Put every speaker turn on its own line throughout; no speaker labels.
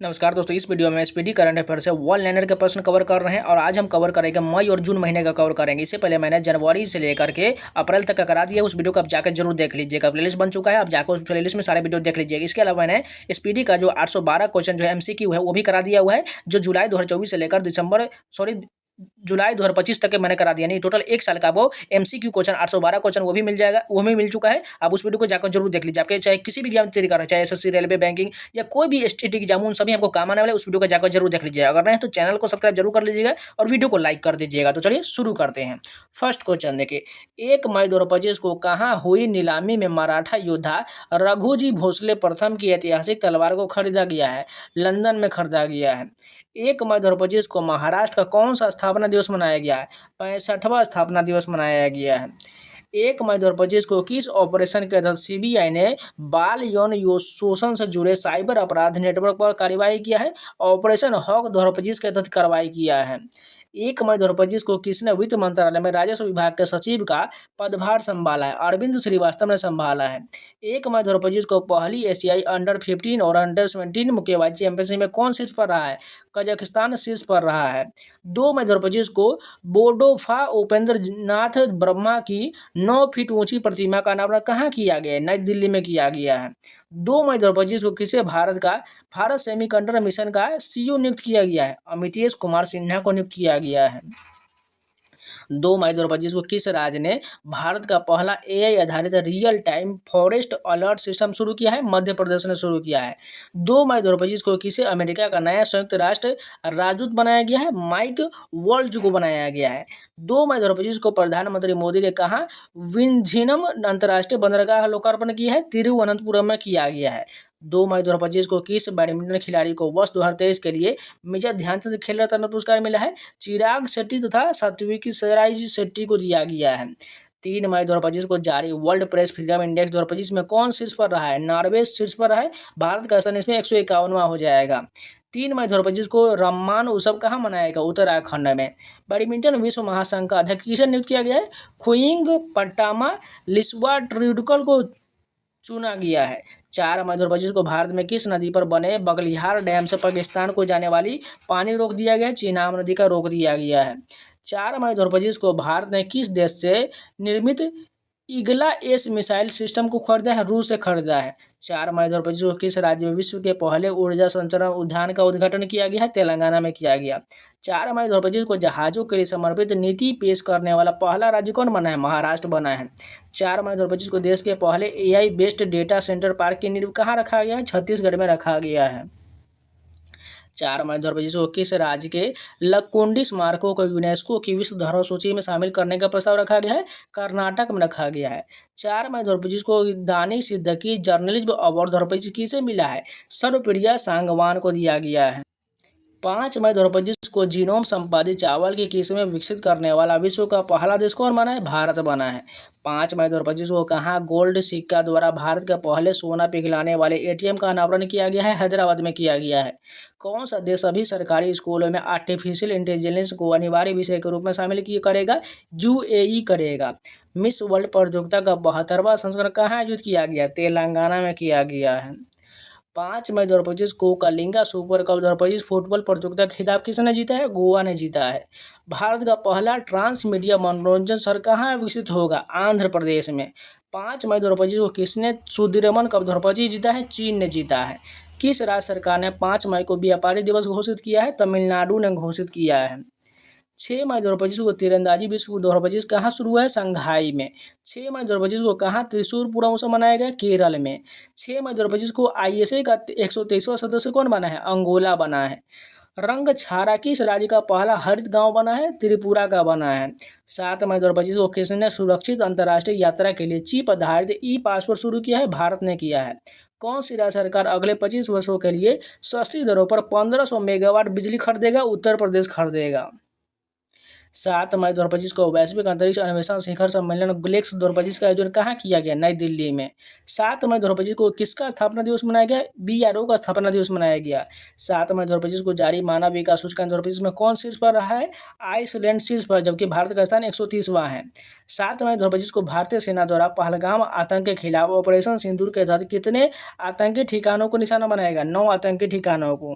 नमस्कार दोस्तों, इस वीडियो में एसपीडी करंट अफेयर से वन लाइनर के प्रश्न कवर कर रहे हैं और आज हम कवर करेंगे मई और जून महीने का कवर करेंगे। इससे पहले मैंने जनवरी से लेकर के अप्रैल तक का करा दिया, उस वीडियो को आप जाकर जरूर देख लीजिएगा। प्लेलिस्ट बन चुका है, आप जाकर उस प्लेलिस्ट में सारे वीडियो देख लीजिएगा। इसके अलावा मैंने एसपीडी का जो 812 क्वेश्चन जो है एमसीक्यू है वो भी करा दिया हुआ है, जो जुलाई 2024 से लेकर जुलाई 2025 तक के मैंने करा दिया। नहीं, टोटल एक साल का वो एमसीक्यू क्वेश्चन 812 क्वेश्चन वो भी मिल जाएगा, वो भी मिल चुका है। आप उस वीडियो को जाकर जरूर देख लीजिए। आपके चाहे किसी भी एग्जाम की तैयारी कर रहे हैं, चाहे एसएससी, रेलवे, बैंकिंग या कोई भी एसटीटी एग्जाम, उन सभी आपको काम आने वाले, उस वीडियो को जाकर जरूर देख लीजिए। अगर नहीं तो चैनल को सब्सक्राइब जरूर कर लीजिएगा और वीडियो को लाइक कर दीजिएगा। तो चलिए शुरू करते हैं। फर्स्ट क्वेश्चन देखिए, 1 मई 2025 को कहाँ हुई नीलामी में मराठा योद्धा रघुजी भोसले प्रथम की ऐतिहासिक तलवार को खरीदा गया है? लंदन में खरीदा गया है। 1 मई 2025 को महाराष्ट्र का कौन सा स्थापना दिवस मनाया गया है? 65वां स्थापना दिवस मनाया गया है। 1 मई 2025 को किस ऑपरेशन के तहत सीबीआई ने बाल यौन शोषण से जुड़े साइबर अपराध नेटवर्क पर कार्रवाई किया है? ऑपरेशन हॉक 2025 के तहत कार्रवाई किया है। 1 मई 2025 को किसने वित्त मंत्रालय में राजस्व विभाग के सचिव का पदभार संभाला है? अरविंद श्रीवास्तव ने संभाला है। 1 मई 2025 को पहली एशियाई अंडर-15 और अंडर-17 मुक्केबाजी चैंपियनशिप में कौन शीर्ष पर रहा है? कजाकिस्तान शीर्ष पर रहा है। 2 मई 2025 को बोडोफा उपेंद्र नाथ ब्रह्मा की 9 फीट ऊंची प्रतिमा का अनावरण कहाँ किया गया है? नई दिल्ली में किया गया है। 2 मई 2025 को किसे भारत सेमीकंडक्टर मिशन का सीईओ नियुक्त किया गया है? अमितेश कुमार सिन्हा को नियुक्त किया गया है। 2 मई 2025 को किस राज्य ने भारत का पहला एआई आधारित real time forest alert system शुरू किया है? मध्य प्रदेश ने शुरू किया है। 2 मई 2025 को किसे अमेरिका का नया संयुक्त राष्ट्र राजदूत बनाया गया है? माइक वॉल्ज को बनाया गया है। 2 मई 2025 को प्रधानमंत्री मोदी ने कहा विंझिनम अंतर्राष्ट्रीय बंदरगाह लोकार्पण किया है? तिरुवनंतपुरम में किया गया है। 2 मई 2025 को किस बैडमिंटन खिलाड़ी को वर्ष 2023 के लिए मेजर ध्यानचंद खेल रत्न पुरस्कार मिला है? चिराग शेट्टी तथा सात्विकी साईराज शेट्टी को दिया गया है। 3 मई 2025 को जारी वर्ल्ड प्रेस फ्रीडम इंडेक्स 2025 में कौन शीर्ष पर रहा है? नॉर्वे शीर्ष पर रहा है। भारत का स्थान इसमें 151वां हो जाएगा। 3 मई 2025 को रम्मान उत्सव कहाँ मनाएगा? उत्तराखंड में। बैडमिंटन विश्व महासंघ का अध्यक्ष किसे नियुक्त किया गया है? खुइंग पटामा लिस्वा ट्रूडकल को चुना गया है। 4 मई 2025 को भारत में किस नदी पर बने बगलिहार डैम से पाकिस्तान को जाने वाली पानी रोक दिया गया है? चेनाब नदी का रोक दिया गया है। 4 मई 2025 को भारत ने किस देश से निर्मित ईगला एस मिसाइल सिस्टम को खरीदा है? रूस से खरीदा है। 4 मई 2025 को किस राज्य में विश्व के पहले ऊर्जा संचरण उद्यान का उद्घाटन किया गया है? तेलंगाना में किया गया। 4 मई 2025 को जहाजों के लिए समर्पित नीति पेश करने वाला पहला राज्य कौन बना है? महाराष्ट्र बना है। 4 मई 2025 को देश के पहले AI based data centre park की नींव कहाँ रखा गया है? छत्तीसगढ़ में रखा गया है। 4 मई 2025 को किस राज्य के लक्कुंडी स्मारकों को यूनेस्को की विश्व धरोहर सूची में शामिल करने का प्रस्ताव रखा गया है? कर्नाटक में रखा गया है। 4 मई 2025 को दानिश सिद्दीकी जर्नलिज्म अवार्ड 2025 किसे मिला है? सर्वप्रिया सांगवान को दिया गया है। 5 मई 2025 को जीनोम संपादित चावल की किस्में विकसित करने वाला विश्व का पहला देश कौन बना है? भारत बना है। 5 मई 2025 को कहाँ गोल्ड सिक्का द्वारा भारत के पहले सोना पिघलाने वाले एटीएम का अनावरण किया गया है? हैदराबाद में किया गया है। कौन सा देश सभी सरकारी स्कूलों में आर्टिफिशियल इंटेलिजेंस को अनिवार्य विषय के रूप में शामिल करेगा? यूएई करेगा। मिस वर्ल्ड प्रतियोगिता का 72वां संस्करण कहाँ आयोजित किया गया? तेलंगाना में किया गया है। 5 मई 2025 को कलिंगा सुपर कप 2025 फुटबॉल प्रतियोगिता का खिताब किसने जीता है? गोवा ने जीता है। भारत का पहला ट्रांस मीडिया मनोरंजन शहर कहाँ विकसित होगा? आंध्र प्रदेश में। 5 मई 2025 को किसने सुदीरमन कप 2025 जीता है? चीन ने जीता है। किस राज्य सरकार ने 5 मई को व्यापारी दिवस घोषित किया है? तमिलनाडु ने घोषित किया है। 6 मई 2025 को तीरंदाजी विश्व 2025 कहाँ शुरू हुआ है? संघाई में। 6 मई 2025 को कहाँ त्रिशूलपुरम उत्सव मनाया गया? केरल में। 6 मई 2025 को आईएसए का 123वां सदस्य कौन बना है? अंगोला बना है। रंगछारा किस राज्य का पहला हरित गांव बना है? त्रिपुरा का बना है। 7 मई 2025 को किसने सुरक्षित अंतर्राष्ट्रीय यात्रा के लिए चिप आधारित ई पासपोर्ट शुरू किया है? भारत ने किया है। कौन सी राज्य सरकार अगले 25 वर्षों के लिए सस्ती दरों पर 1500 मेगावाट बिजली खरीदेगा? उत्तर प्रदेश खरीदेगा। 7 मई 2025 को वैश्विक अंतरिक्ष अन्वेषण शिखर सम्मेलन ग्लेक्स 2025 का आयोजन कहाँ किया गया? नई दिल्ली में। 7 मई 2025 को किसका स्थापना दिवस मनाया गया? BRO का स्थापना दिवस मनाया गया। 7 मई 2025 को जारी मानव विकास सूचकांक 2025 में कौन शीर्ष पर रहा है? आइसलैंड शीर्ष पर, जबकि भारत का स्थान 130वां है। 7 मई 2025 को भारतीय सेना द्वारा पहलगाम आतंक के खिलाफ ऑपरेशन सिंदूर के तहत कितने आतंकी ठिकानों को निशाना बनाया गया? 9 आतंकी ठिकानों को।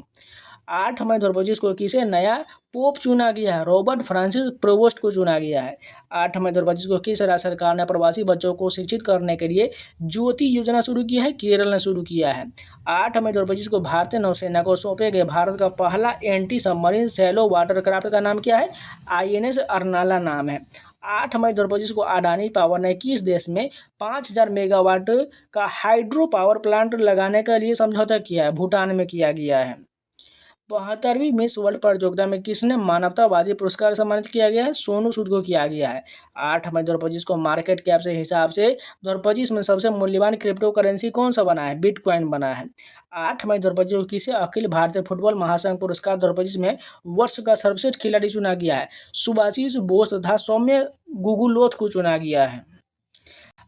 8 मई 2025 को किसे नया पोप चुना गया है? रॉबर्ट फ्रांसिस प्रोवोस्ट को चुना गया है। 8 मई 2025 को किस राज्य सरकार ने प्रवासी बच्चों को शिक्षित करने के लिए ज्योति योजना शुरू की है? केरल ने शुरू किया है। 8 मई 2025 को भारतीय नौसेना को सौंपे गए भारत का पहला एंटी सबमरीन शैलो वाटरक्राफ्ट का नाम क्या है? INS अर्नाला नाम है। 8 मई 2025 को अडानी पावर ने किस देश में 5000 मेगावाट का हाइड्रो पावर प्लांट लगाने के लिए समझौता किया है? भूटान में किया गया है। 72वीं मिस वर्ल्ड प्रतियोगिता में किसने मानवतावादी पुरस्कार सम्मानित किया गया है? सोनू सूद को किया गया है। 8 मई 2025 को मार्केट कैप से हिसाब से 2025 में सबसे मूल्यवान क्रिप्टो करेंसी कौन सा बना है? बिटकॉइन बना है। 8 मई 2025 को किसे अखिल भारतीय फुटबॉल महासंघ पुरस्कार 2025 में वर्ष का सर्वश्रेष्ठ खिलाड़ी चुना गया है? सुभाषिस बोस तथा सौम्य गुगुलोथ को चुना गया है।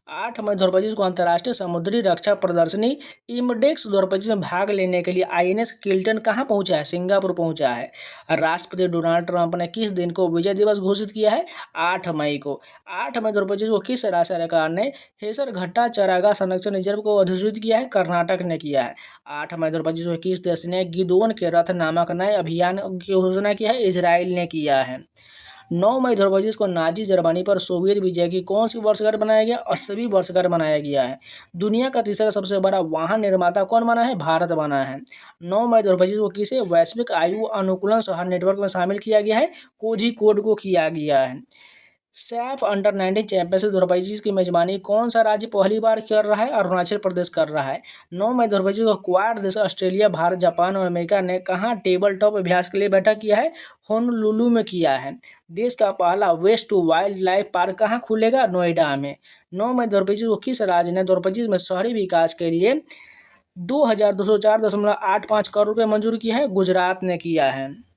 8 मई 2025 को अंतर्राष्ट्रीय समुद्री रक्षा प्रदर्शनी इमडेक्स 2025 में भाग लेने के लिए INS किल्टन कहाँ पहुंचा है? सिंगापुर पहुंचा है। राष्ट्रपति डोनाल्ड ट्रंप ने किस दिन को विजय दिवस घोषित किया है? 8 मई को। 8 मई 2025 को किस राज्य सरकार ने हेसरघट्टा चारागाह संरक्षण रिजर्व को अधिसूचित किया है? कर्नाटक ने किया है। 8 मई 2025 को किस देश ने गिदोन के रथ नामक नए अभियान की घोषणा की है? इजराइल ने किया है। 9 मई 2025 को नाजी जर्मनी पर सोवियत विजय की कौन सी वर्षगांठ मनाया गया? 80वीं वर्षगांठ मनाया गया है। दुनिया का तीसरा सबसे बड़ा वाहन निर्माता कौन बना है? भारत बना है। 9 मई 2025 को किसे वैश्विक आयु अनुकूलन शहर नेटवर्क में शामिल किया गया है? कोझिकोड को किया गया है। सैफ अंडर-19 चैंपियनशिप 2025 की मेजबानी कौन सा राज्य पहली बार कर रहा है? अरुणाचल प्रदेश कर रहा है। 9 मई 2025 को क्वाड देश ऑस्ट्रेलिया, भारत, जापान और अमेरिका ने कहाँ टेबल टॉप अभ्यास के लिए बैठक किया है? होनोलुलु में किया है। देश का पहला waste to wildlife park कहाँ खुलेगा? नोएडा में। 9 मई 2025 को किस राज्य ने 2025 में शहरी विकास के लिए 2204.85 करोड़ रुपये मंजूर किया है? गुजरात ने किया है।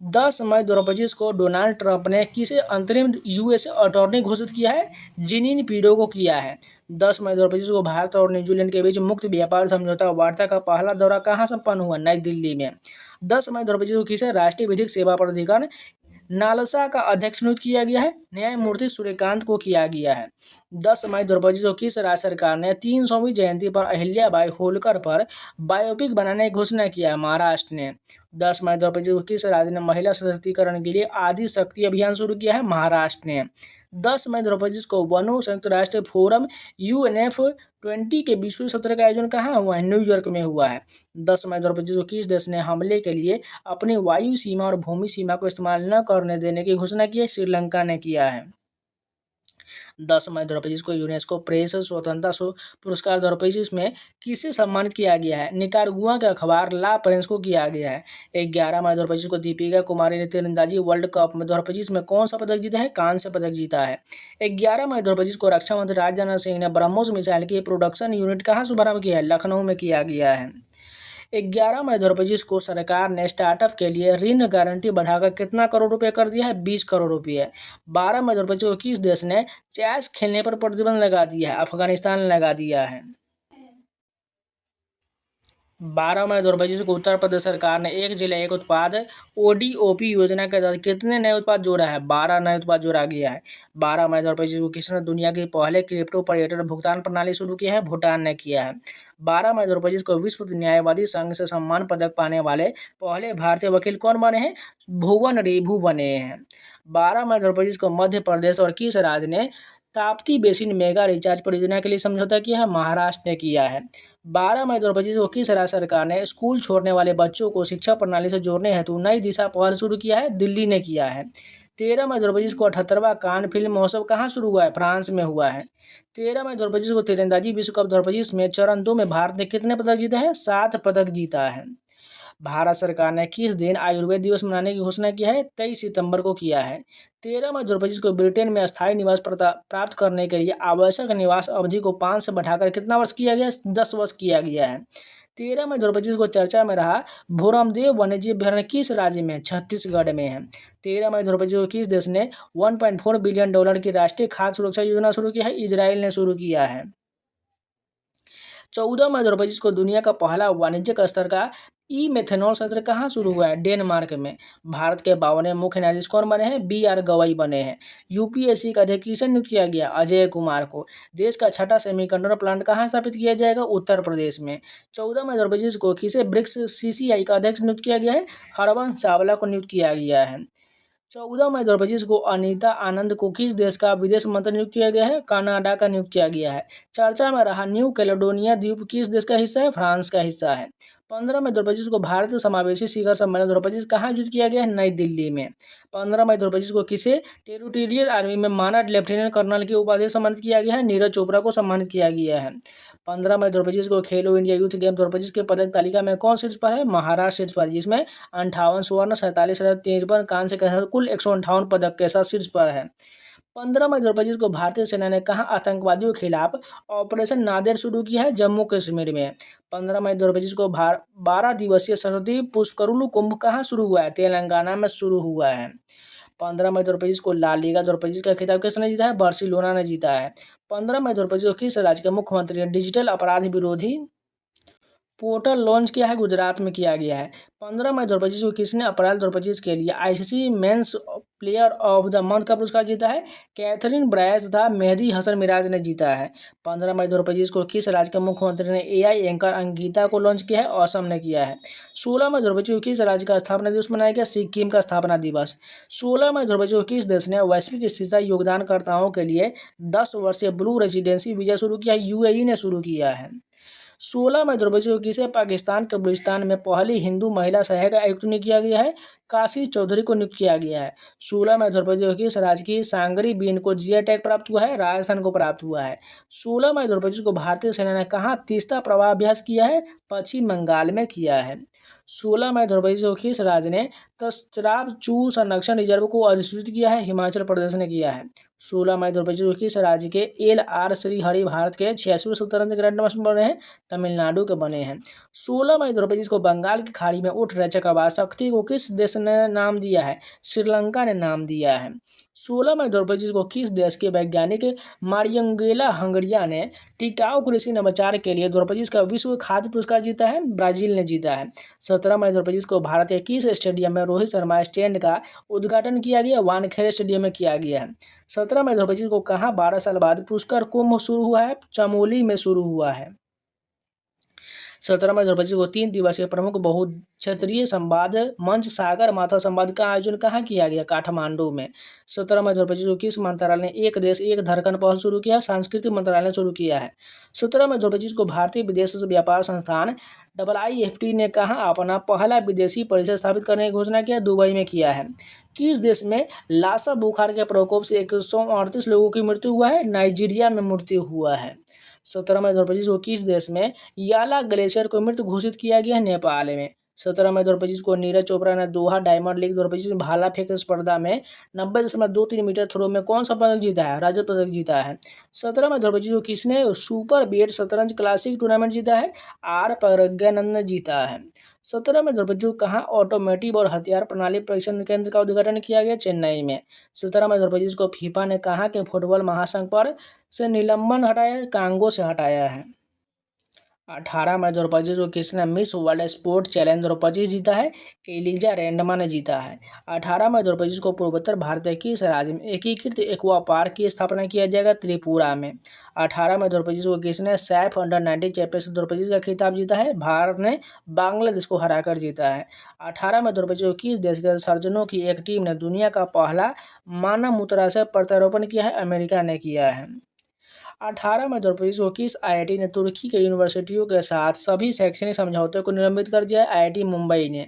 10 मई 2025 को डोनाल्ड ट्रंप ने किसे अंतरिम US अटॉर्नी घोषित किया है? जिनिन पीडो को किया है। 10 मई 2025 को भारत और न्यूजीलैंड के बीच मुक्त व्यापार समझौता वार्ता का पहला दौरा कहाँ संपन्न हुआ? नई दिल्ली में। 10 मई 2025 को किसे राष्ट्रीय विधिक सेवा प्राधिकरण नालसा का अध्यक्ष नियुक्त किया गया है? न्यायमूर्ति सूर्यकांत को किया गया है। 10 मई 2025 को किस राज्य सरकार ने 300वीं जयंती पर अहिल्याबाई होलकर पर बायोपिक बनाने की घोषणा किया है? महाराष्ट्र ने। 10 मई 2025 को किस राज्य ने महिला सशक्तिकरण के लिए आदि शक्ति अभियान शुरू किया है? महाराष्ट्र ने। 10 मई 2025 को वनों संयुक्त राष्ट्र फोरम UNF20 के 20वें सत्र का आयोजन कहाँ हुआ है? न्यूयॉर्क में हुआ है। 10 मई 2025 को किस देश ने हमले के लिए अपनी वायु सीमा और भूमि सीमा को इस्तेमाल न करने देने की घोषणा की है? श्रीलंका ने किया है। 10 मई 2025 को यूनेस्को प्रेस स्वतंत्रता पुरस्कार 2025 में किसे सम्मानित किया गया है? निकारागुआ के अखबार ला प्रेस को किया गया है। 11 मई 2025 को दीपिका कुमारी ने तीरंदाजी वर्ल्ड कप में 2025 में कौन सा पदक जीता है? कांस्य पदक जीता है। 11 मई 2025 को रक्षा मंत्री राजनाथ सिंह ने ब्रह्मोस मिसाइल की प्रोडक्शन यूनिट कहाँ शुभारंभ किया है? लखनऊ में किया गया है। 11 मई 2025 को सरकार ने स्टार्टअप के लिए ऋण गारंटी बढ़ाकर कितना करोड़ रुपए कर दिया है? 20 करोड़ रुपये। 12 मई 2025 को किस देश ने चेस खेलने पर प्रतिबंध लगा दिया है? अफगानिस्तान ने लगा दिया है। 12 मई 2025 को उत्तर प्रदेश सरकार ने एक जिला एक उत्पाद ODOP योजना के तहत कितने नए उत्पाद जोड़ा है? 12 नए उत्पाद जोड़ा गया है। 12 मई 2025 को किसने दुनिया की पहले क्रिप्टो पर्यटन भुगतान प्रणाली शुरू की है? भूटान ने किया है। 12 मई 2025 को विश्व न्यायवादी संघ से सम्मान पदक पाने वाले पहले भारतीय वकील कौन बने हैं? भुवन रेभू बने हैं। 12 मई 2025 को मध्य प्रदेश और किस राज्य ने ताप्ती बेसिन मेगा रिचार्ज परियोजना के लिए समझौता किया है? महाराष्ट्र ने किया है। 12 मई 2025 को किस राज्य सरकार ने स्कूल छोड़ने वाले बच्चों को शिक्षा प्रणाली से जोड़ने हेतु नई दिशा पहल शुरू किया है? दिल्ली ने किया है। 13 मई 2025 को 78वां कान फिल्म महोत्सव कहाँ शुरू हुआ है? फ्रांस में हुआ है। 13 मई 2025 को तीरंदाजी विश्व कप 2025 में चरण 2 में भारत ने कितने पदक जीते हैं? 7 पदक जीता है। भारत सरकार ने किस दिन आयुर्वेद दिवस मनाने की घोषणा की है? 23 सितंबर को किया है। 13 मई 2025 को ब्रिटेन में अस्थायी निवास प्राप्त करने के लिए आवश्यक निवास अवधि को 5 से बढ़ाकर कितना वर्ष किया गया? 10 वर्ष किया गया है। 13 मई 2025 को चर्चा में रहा भोरमदेव वन्यजीव अभयारण्य किस राज्य में है? छत्तीसगढ़ में है। 13 मई 2025 को किस देश ने $1.4 बिलियन की राष्ट्रीय खाद्य सुरक्षा योजना शुरू की है? इजराइल ने शुरू किया है। 14 मई 2025 को दुनिया का पहला वाणिज्यिक स्तर का ई मेथेनॉल संयंत्र कहाँ शुरू हुआ है? डेनमार्क में। भारत के 52वें मुख्य न्यायाधीश कौन बने हैं? BR गवई बने हैं। यूपीएससी का अध्यक्ष किसे नियुक्त किया गया? अजय कुमार को। देश का छठा सेमीकंडक्टर प्लांट कहाँ स्थापित किया जाएगा? उत्तर प्रदेश में। 14 मई 2025 को किसे ब्रिक्स CCI का अध्यक्ष नियुक्त किया गया है? हरवंश चावला को नियुक्त किया गया है। 14 मई 2025 को अनीता आनंद को किस देश का विदेश मंत्री नियुक्त किया गया है? कनाडा का नियुक्त किया गया है। चर्चा में रहा न्यू कैलेडोनिया द्वीप किस देश का हिस्सा है? फ्रांस का हिस्सा है। 15 मई 2025 को भारतीय समावेशी शिखर सम्मेलन 2025 कहाँ आयोजित किया गया है? नई दिल्ली में। 15 मई 2025 को किसे टेरिटोरियल आर्मी में मानद लेफ्टिनेंट कर्नल की उपाधि से सम्मानित किया गया है? नीरज चोपड़ा को सम्मानित किया गया है। 15 मई 2025 को खेलो इंडिया यूथ गेम 2025 के पदक तालिका में कौन शीर्ष पर है? महाराष्ट्र शीर्ष पर, जिसमें 58 स्वर्ण, 47 रजत, 53 कांस्य के साथ कुल 158 पदक के साथ शीर्ष पर है। 15 मई 2025 को भारतीय सेना ने कहाँ आतंकवादियों के खिलाफ ऑपरेशन नादेर शुरू किया है? जम्मू कश्मीर में। 15 मई 2025 को 12 दिवसीय सरस्वती पुष्करुल कुंभ कहाँ शुरू हुआ है? तेलंगाना में शुरू हुआ है। 15 मई 2025 को ला लीगा 2025 का खिताब किसने जीता है? बार्सिलोना ने जीता है। 15 मई 2025 को किस राज्य के मुख्यमंत्री ने डिजिटल अपराध विरोधी पोर्टल लॉन्च किया है? गुजरात में किया गया है। 15 मई 2025 को किसने अप्रैल 2025 के लिए ICC men's player of the month का पुरस्कार जीता है? कैथरीन ब्रायस तथा मेहदी हसन मिराज ने जीता है। 15 मई 2025 को किस राज्य के मुख्यमंत्री ने AI एंकर अंकिता को लॉन्च किया है? असम ने किया है। 16 मई 2025 को किस राज्य का स्थापना दिवस मनाया गया? सिक्किम का स्थापना दिवस। 16 मई 2025 को किस देश ने वैश्विक स्थिरता योगदानकर्ताओं के लिए 10 वर्षीय ब्लू रेजिडेंसी वीजा शुरू किया है? UAE ने शुरू किया है। 16 मई 2025 को किसे पाकिस्तान के बलूचिस्तान में पहली हिंदू महिला सहायक आयुक्त नियुक्त किया गया है? काशी चौधरी को नियुक्त किया गया है। 16 मई 2025 को किस राज्य की सांगरी बीन को GI टैग प्राप्त हुआ है? राजस्थान को प्राप्त हुआ है। 16 मई 2025 को भारतीय सेना ने कहाँ तीस्ता प्रवाह किया है? पश्चिम बंगाल में किया है। 16 मई 2025 को किस राज्य ने तस्राब चू संरक्षण रिजर्व को अधिसूचित किया है? हिमाचल प्रदेश ने किया है। 16 मई 2025 को किस राज्य के LR श्रीहरि भारत के 86वें स्वतंत्र ग्रैंड मास्टर बने हैं? तमिलनाडु के बने हैं। 16 मई 2025 को बंगाल की खाड़ी में उठ रहे चक्रवात शक्ति को किस देश ने नाम दिया है? श्रीलंका ने नाम दिया है। 16 मई 2025 को किस देश के वैज्ञानिक मारियंगेला हंगरिया ने टिकाऊ कृषि नवाचार के लिए 2025 का विश्व खाद्य पुरस्कार जीता है? ब्राजील ने जीता है। 17 मई 2025 को भारत के किस स्टेडियम में रोहित शर्मा स्टैंड का उद्घाटन किया गया? वानखेड़े स्टेडियम में किया गया है। 17 मई 2025 को कहाँ 12 साल बाद पुष्कर कुंभ शुरू हुआ है? चमोली में शुरू हुआ है। 17 मई 2025 को 3 दिवसीय प्रमुख बहुक्षेत्रीय संवाद मंच सागर माथा संवाद का आयोजन कहाँ किया गया? काठमांडू में। 17 मई 2025 को किस मंत्रालय ने एक देश एक धड़कन पहल शुरू किया? सांस्कृतिक मंत्रालय ने शुरू किया है। 17 मई 2025 को भारतीय विदेश व्यापार संस्थान IIFT ने कहाँ अपना पहला विदेशी परिसर स्थापित करने की घोषणा किया? दुबई में किया है। किस देश में लासा बुखार के प्रकोप से 138 लोगों की मृत्यु हुआ है? नाइजीरिया में मृत्यु हुआ है। 17 मई 2025 को किस देश में याला ग्लेशियर को मृत घोषित किया गया है? नेपाल में। 17 मई 2025 को नीरज चोपड़ा ने दोहा डायमंड लीग 2025 में भाला फेंक स्पर्धा में 90.23 मीटर थ्रो में कौन सा पदक जीता है? रजत पदक जीता है। 17 मई 2025 को किसने सुपर बेट शतरंज क्लासिक टूर्नामेंट जीता है? R प्रज्ञानंद ने जीता है। 17 मई 2025 को कहाँ ऑटोमेटिव और हथियार प्रणाली परीक्षण केंद्र का उद्घाटन किया गया? चेन्नई में। 17 मई 2025 को फीफा ने कहाँ के फुटबॉल महासंघ पर से निलंबन हटाया? कांगो से हटाया है। 18 मई 2025 को किसने मिस वर्ल्ड स्पोर्ट चैलेंज 2025 जीता है? एलिजा रेंडमा ने जीता है। 18 मई 2025 को पूर्वोत्तर भारत के किस राज्य में एकीकृत एक्वा पार्क की स्थापना किया जाएगा? त्रिपुरा में। 18 मई 2025 को किसने सैफ अंडर-19 चैंपियनशिप 2025 का खिताब जीता है? भारत ने बांग्लादेश को हराकर जीता है। 18 मई 2025 को किस देश के सर्जनों की एक टीम ने दुनिया का पहला मानव मूत्राशय प्रत्यारोपण किया है? अमेरिका ने किया है। 18 मई 2025 को किस IIT ने तुर्की के यूनिवर्सिटियों के साथ सभी शैक्षणिक समझौते को निलंबित कर दिया है? IIT मुंबई ने।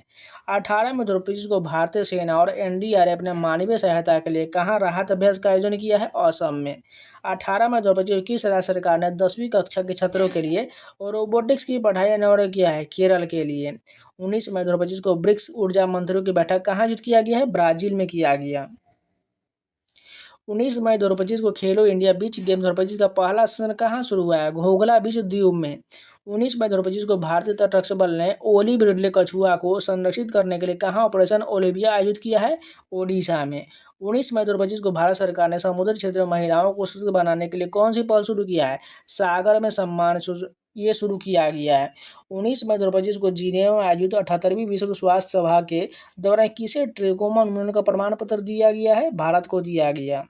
18 मई 2025 को भारतीय सेना और NDRF ने मानवीय सहायता के लिए कहाँ राहत अभ्यास का आयोजन किया है? असम में। 18 मई 2025 को किस राज्य सरकार ने 10वीं कक्षा के छात्रों के लिए रोबोटिक्स की पढ़ाई अनिवार्य किया है? केरल के लिए। 19 मई 2025 को ब्रिक्स ऊर्जा मंत्रियों की बैठक कहाँ आयोजित किया गया है? ब्राजील में किया गया। 19 मई 2025 को खेलो इंडिया बीच गेम 2025 का पहला सेशन कहाँ शुरू हुआ है? घोघला बीच द्वीप में। 19 मई 2025 को भारतीय तटरक्षक बल ने ओलिव रिडले कछुआ को संरक्षित करने के लिए कहाँ ऑपरेशन ओलिविया आयोजित किया है? ओडिशा में। 19 मई 2025 को भारत सरकार ने समुद्री क्षेत्र में महिलाओं को सशक्त बनाने के लिए कौन सी पहल शुरू किया है? सागर में सम्मान ये शुरू किया गया है। 19 मई 2025 को जिनेवा में आयोजित 78वीं विश्व स्वास्थ्य सभा के दौरान किसे ट्रेकोमा उन्मूलन का प्रमाण पत्र दिया गया है? भारत को दिया गया।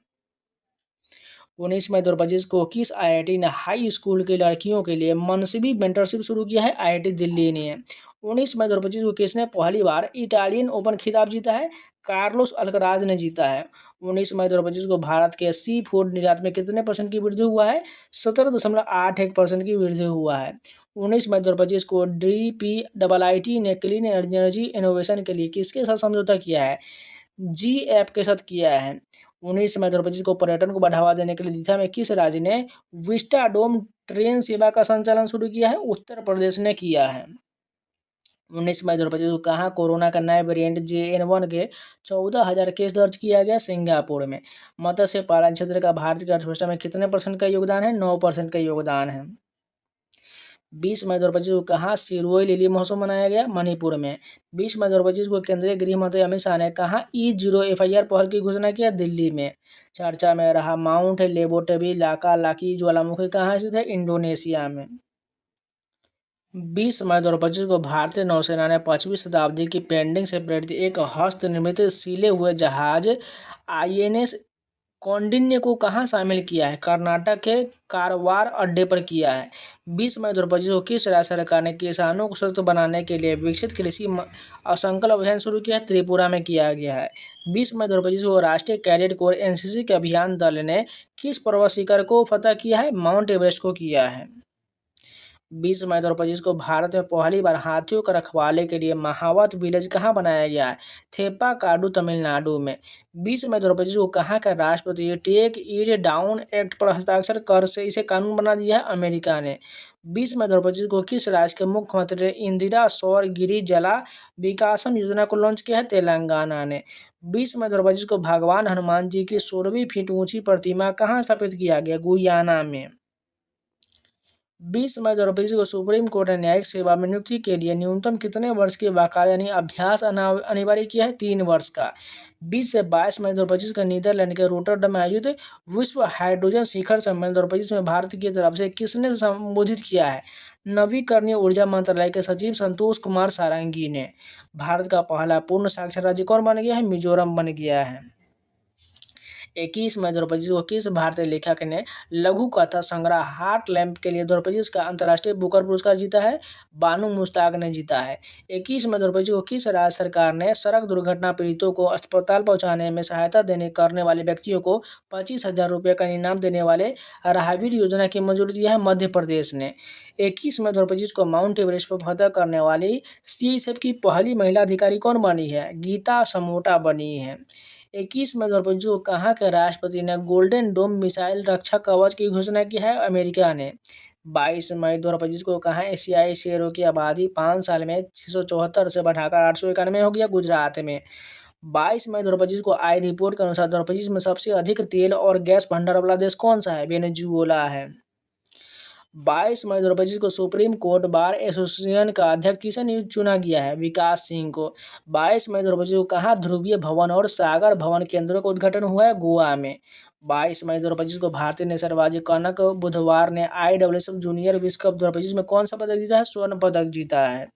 19 मई 2025 को किस IIT ने हाई स्कूल की लड़कियों के लिए मनसीबी मेंटरशिप शुरू किया है? IIT दिल्ली ने। 19 मई 2025 को किसने पहली बार इटालियन ओपन खिताब जीता है? कार्लोस अल्कराज ने जीता है। 19 मई 2025 को भारत के सी फूड निर्यात में कितने % की वृद्धि हुआ है? 17.81% की वृद्धि हुआ है। 19 मई 2025 को DPIIT ने क्लीन एनर्जी इनोवेशन के लिए किसके साथ समझौता किया है? GF के साथ किया है। 19 मई 2025 को पर्यटन को बढ़ावा देने के लिए दिशा में किस राज्य ने विस्टाडोम ट्रेन सेवा का संचालन शुरू किया है? उत्तर प्रदेश ने किया है। 19 मई 2025 को कहाँ कोरोना का नया वेरिएंट JN1 के 14,000 केस दर्ज किया गया? सिंगापुर में। मत्स्य पालन क्षेत्र का भारत की अर्थव्यवस्था में कितने % का योगदान है? 9% का योगदान है। 20 मई 2025 को कहाँ सिरोही लिली महोत्सव मनाया गया? मणिपुर में। 20 मई 2025 को केंद्रीय गृह मंत्री अमित शाह ने कहाँ E0 FIR पहल की घोषणा किया? दिल्ली में। चर्चा में रहा माउंट लेबोटवी लाका लाकी ज्वालामुखी कहाँ स्थित है? इंडोनेशिया में। 20 मई 2025 को भारतीय नौसेना ने 5वीं शताब्दी की पेंटिंग से प्रेरित एक हस्तनिर्मित सिले हुए जहाज INS कौंडिन्य को कहाँ शामिल किया है? कर्नाटक के कारवार अड्डे पर किया है। 20 मई 2025 को किस राज्य सरकार ने किसानों को सशक्त बनाने के लिए विकसित कृषि संकल्प अभियान शुरू किया है? त्रिपुरा में किया गया है। 20 मई 2025 को राष्ट्रीय कैडेट कोर NCC के अभियान दल ने किस पर्वत शिखर को फतह किया है? माउंट एवरेस्ट को किया है। 20 मई 2025 को भारत में पहली बार हाथियों के रखवाले के लिए महावत विलेज कहाँ बनाया गया है? थेप्पाकाडु तमिलनाडु में। 20 मई 2025 को कहाँ का राष्ट्रपति टेक इट डाउन एक्ट पर हस्ताक्षर कर से इसे कानून बना दिया है? अमेरिका ने। 20 मई 2025 को किस राज्य के मुख्यमंत्री ने इंदिरा सौर गिरी जला विकासम योजना को लॉन्च किया है? तेलंगाना ने। 20 मई 2025 को भगवान हनुमान जी की 16 फीट ऊंची प्रतिमा कहाँ स्थापित किया गया? गुयाना में। 20 मई 2025 को सुप्रीम कोर्ट ने न्यायिक सेवा में नियुक्ति के लिए न्यूनतम कितने वर्ष की वकालत यानी अभ्यास अनिवार्य किया है? 3 वर्ष का। 20 से 22 मई 2025 का नीदरलैंड के रोटरडम में आयोजित विश्व हाइड्रोजन शिखर सम्मेलन 2025 में भारत की तरफ से किसने संबोधित किया है? नवीकरणीय ऊर्जा मंत्रालय के सचिव संतोष कुमार सारंगी ने। भारत का पहला पूर्ण साक्षर राज्य कौन बन गया है? मिजोरम बन गया है। 21 मई 2025 को किस भारतीय लेखक ने लघु कथा संग्रह हार्ट लैम्प के लिए 2025 का अंतर्राष्ट्रीय बुकर पुरस्कार जीता है? बानू मुश्ताक ने जीता है। 21 मई 2025 को किस राज्य सरकार ने सड़क दुर्घटना पीड़ितों को अस्पताल पहुंचाने में सहायता करने वाले व्यक्तियों को 25,000 रुपये का इनाम देने वाले राहगीर योजना की मंजूरी दी है? मध्य प्रदेश ने। 21 मई 2025 को माउंट एवरेस्ट पर फतह करने वाली CISF की पहली महिला अधिकारी कौन बनी है? गीता समोटा बनी है। 21 मई 2025 को कहाँ के राष्ट्रपति ने गोल्डन डोम मिसाइल रक्षा कवच की घोषणा की है? अमेरिका ने। 22 मई 2025 को कहाँ एशियाई शेरों की आबादी 5 साल में 674 से बढ़ाकर 891 हो गया? गुजरात में। 22 मई 2025 को आई रिपोर्ट के अनुसार 2025 में सबसे अधिक तेल और गैस भंडार वाला देश कौन सा है? वेनेजुएला है। 22 मई 2025 को सुप्रीम कोर्ट बार एसोसिएशन का अध्यक्ष किसे चुना गया है? विकास सिंह को। 22 मई 2025 को कहाँ ध्रुवीय भवन और सागर भवन केंद्रों का उद्घाटन हुआ है? गोवा में। 22 मई 2025 को भारतीय नेशनलबाजी कनक बुधवार ने IWSF जूनियर विश्व कप 2025 में कौन सा पदक जीता है? स्वर्ण पदक जीता है।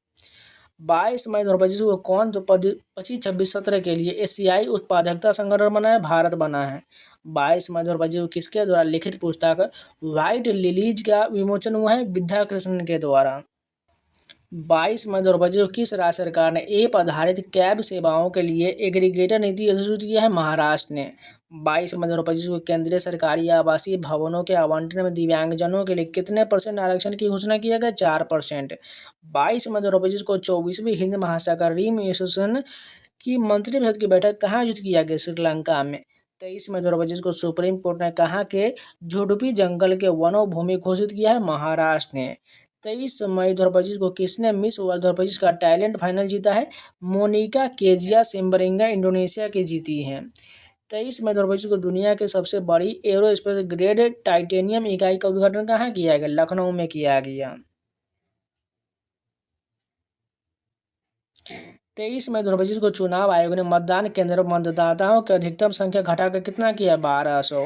22 मई 2025 को कौन 25-26 सत्र के लिए एशियाई उत्पादकता संगठन बना है? भारत बना है। 22 मई 2025 को किसके द्वारा लिखित पुस्तक व्हाइट लिलीज का विमोचन हुआ है? विद्या कृष्णन के द्वारा। 22 मई 2025 को किस राज्य सरकार ने ऐप आधारित कैब सेवाओं के लिए एग्रीगेटर नीति अधिसूचित किया है? महाराष्ट्र ने। 22 मई 2025 को केंद्रीय सरकारी आवासीय भवनों के आवंटन में दिव्यांगजनों के लिए कितने % आरक्षण की घोषणा किया गया? 4%। 22 मई 2025 को 24वीं हिंद महासागर रिम एसोसिएशन की मंत्रिपरिषद की बैठक कहाँ आयोजित किया गया? श्रीलंका में। 23 मई 2025 को सुप्रीम कोर्ट ने कहाँ के झुडपी जंगल के वनों भूमि घोषित किया है? महाराष्ट्र ने। 23 मई 2025 को किसने मिस वर्ल्ड 2025 का टैलेंट फाइनल जीता है? मोनिका केजिया सिम्बरिंगा इंडोनेशिया की जीती हैं। 23 मई 2025 को दुनिया की सबसे बड़ी एरोस्पेस ग्रेड टाइटेनियम इकाई का उद्घाटन कहाँ किया गया? लखनऊ में किया गया। 23 मई 2025 को चुनाव आयोग ने मतदान केंद्र पर मतदाताओं की अधिकतम संख्या घटाकर कितना किया? 1200।